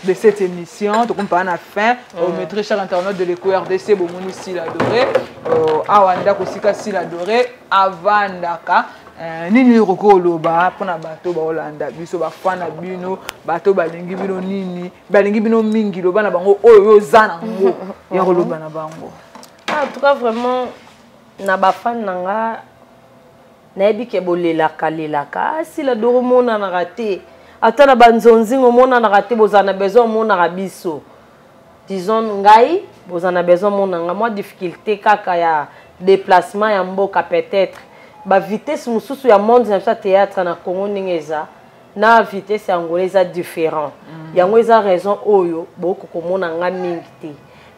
de cette émission, tout comme par la fin, maître cher internaute de l'EcoRDC, Bomoni Sila Doré, Awanda Kosika Sila Doré, Avandaka, Nini Roko Loba, Pona Bato Ba Holanda, Biso Ba Fana Bino, Bato Balingi Bino Nini, Balingi Bino Mingi, Loba na Bango, Oyo Zanango, Yaro Loba na Bango. En tout cas, vraiment, na Bafan Nanga. Nayebi ke bolelaka lelaka Sila Doro mona na raté ata na banzonzi omona na raté bozana besoin omona rabiso disons ngai bozana besoin mona nga moi difficulté kaka ya déplacement ya mboka peut-être ba vitesse mususu ya monde na sa théâtre na Congo ningeza na vitesse angolaise différent yango eza raison oyo boko komona nga mingi te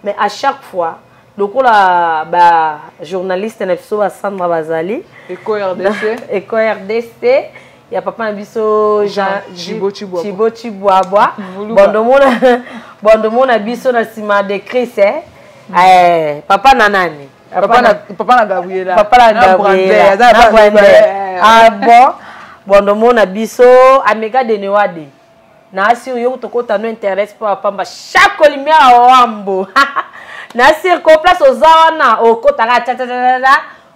mais à chaque fois lokola ba journaliste na biso ba Sandra Bazali Eco RDC Eco RDC ya papa na biso Jean Chibo Chiboabwa bondo mona biso na sima de Chris papa na nani papa na Gabriela papa na Gabriela ah bon bondo mona biso amega de newade na asio yo tokota no internet pour pamba chaque lumière wambo na asio ko place ozawana okota cha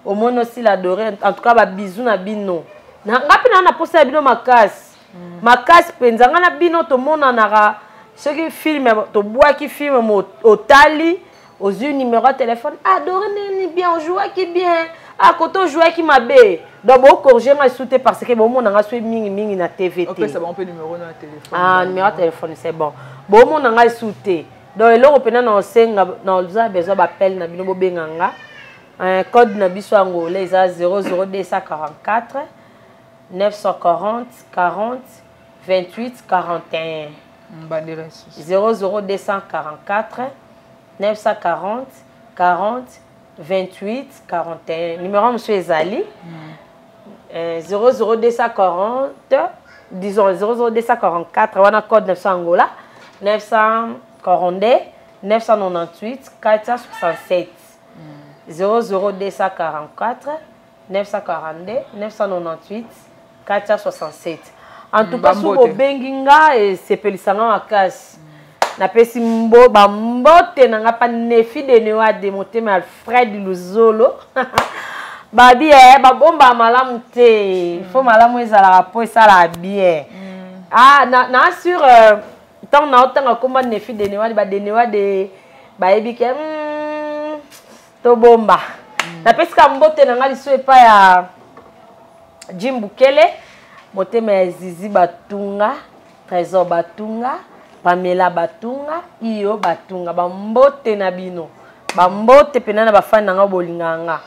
au moins aussi l'adorer en tout cas ba bisou na bino na ngapi na posa bino makasi penzanga na bino to mona na ce qui filme to bois qui filme otali aux yeux numéro de téléphone adorer ni bien on joue qui bien à côté jouer qui m'a bé donc bon corriger ma souté parce que bon mona nga sou mingi na TVT OK ça va on peut numéro na téléphone ah numéro de téléphone c'est bon bon mona nga souté donc eloko pena na osenga na oza besoin d'appel na bino bo benganga un code na biso angolais eza 00244 940 40 28 41 00244 940 40 28 41 numéro monsieur Ezali 00240 disons 00244 wana code 900 Angola 942 998 467 00244 942 998 467 en tout cas sous benginga et sepelisanga makasi na pesi bambote na nga pa nefi de newa de motema Alfred Luzolo babi babomba malamu te faut malamu ezala po esala bien ah na sur tant na otanga komba nefi de newa de bayebi ke to bomba na pesi ka mbote na nga liso epa ya Jim Bukele motema ya Zizi Batunga Trésor Batunga Pamela Batunga, iyo Batunga, bambote na bino, bambote penana bafana nga bolinganga.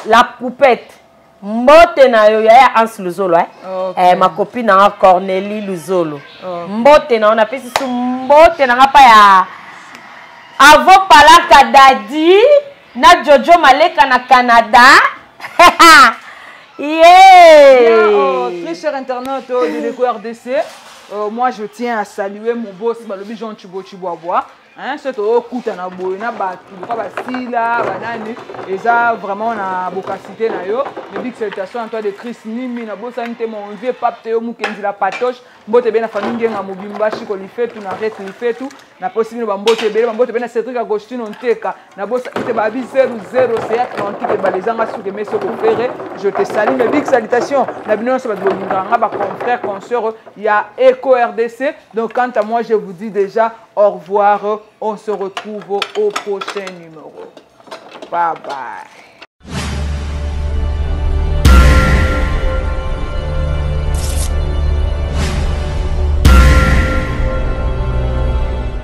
La poupette, mbote na yo ya Hans Luzolo, ma copine na Cornélie Luzolo. Mbote na on appelle ça mbote na pa ya Avo Palaka Dadi, na Jojo Maleka na Canada. Yeah! Très cher internaute de l'Eco RDC. Moi, je tiens à saluer mon boss, Balobi Jean Chiboabwa. C'est au Koutana Boyna, Basila, Banani, et ça vraiment na bocacité na yo. Mais big salutations à toi de Chris Nimi, na bosante mon vieux pape Théo Mukenzi la patoche. Mbote bien la famille nga mobimba chiko li fait tout na ret li fait tout. Na possible bambote bien Cédric Agostino Nteka. Na bosante babi 00 c'est Atlantique balezanga sur mes so ferré. Je te salue mes big salutations. Na bino so ba bolinganga ba confrères consoeurs, il y a Eco RDC. Donc quant à moi, je vous dis déjà au revoir. On se retrouve au prochain numéro. Bye bye.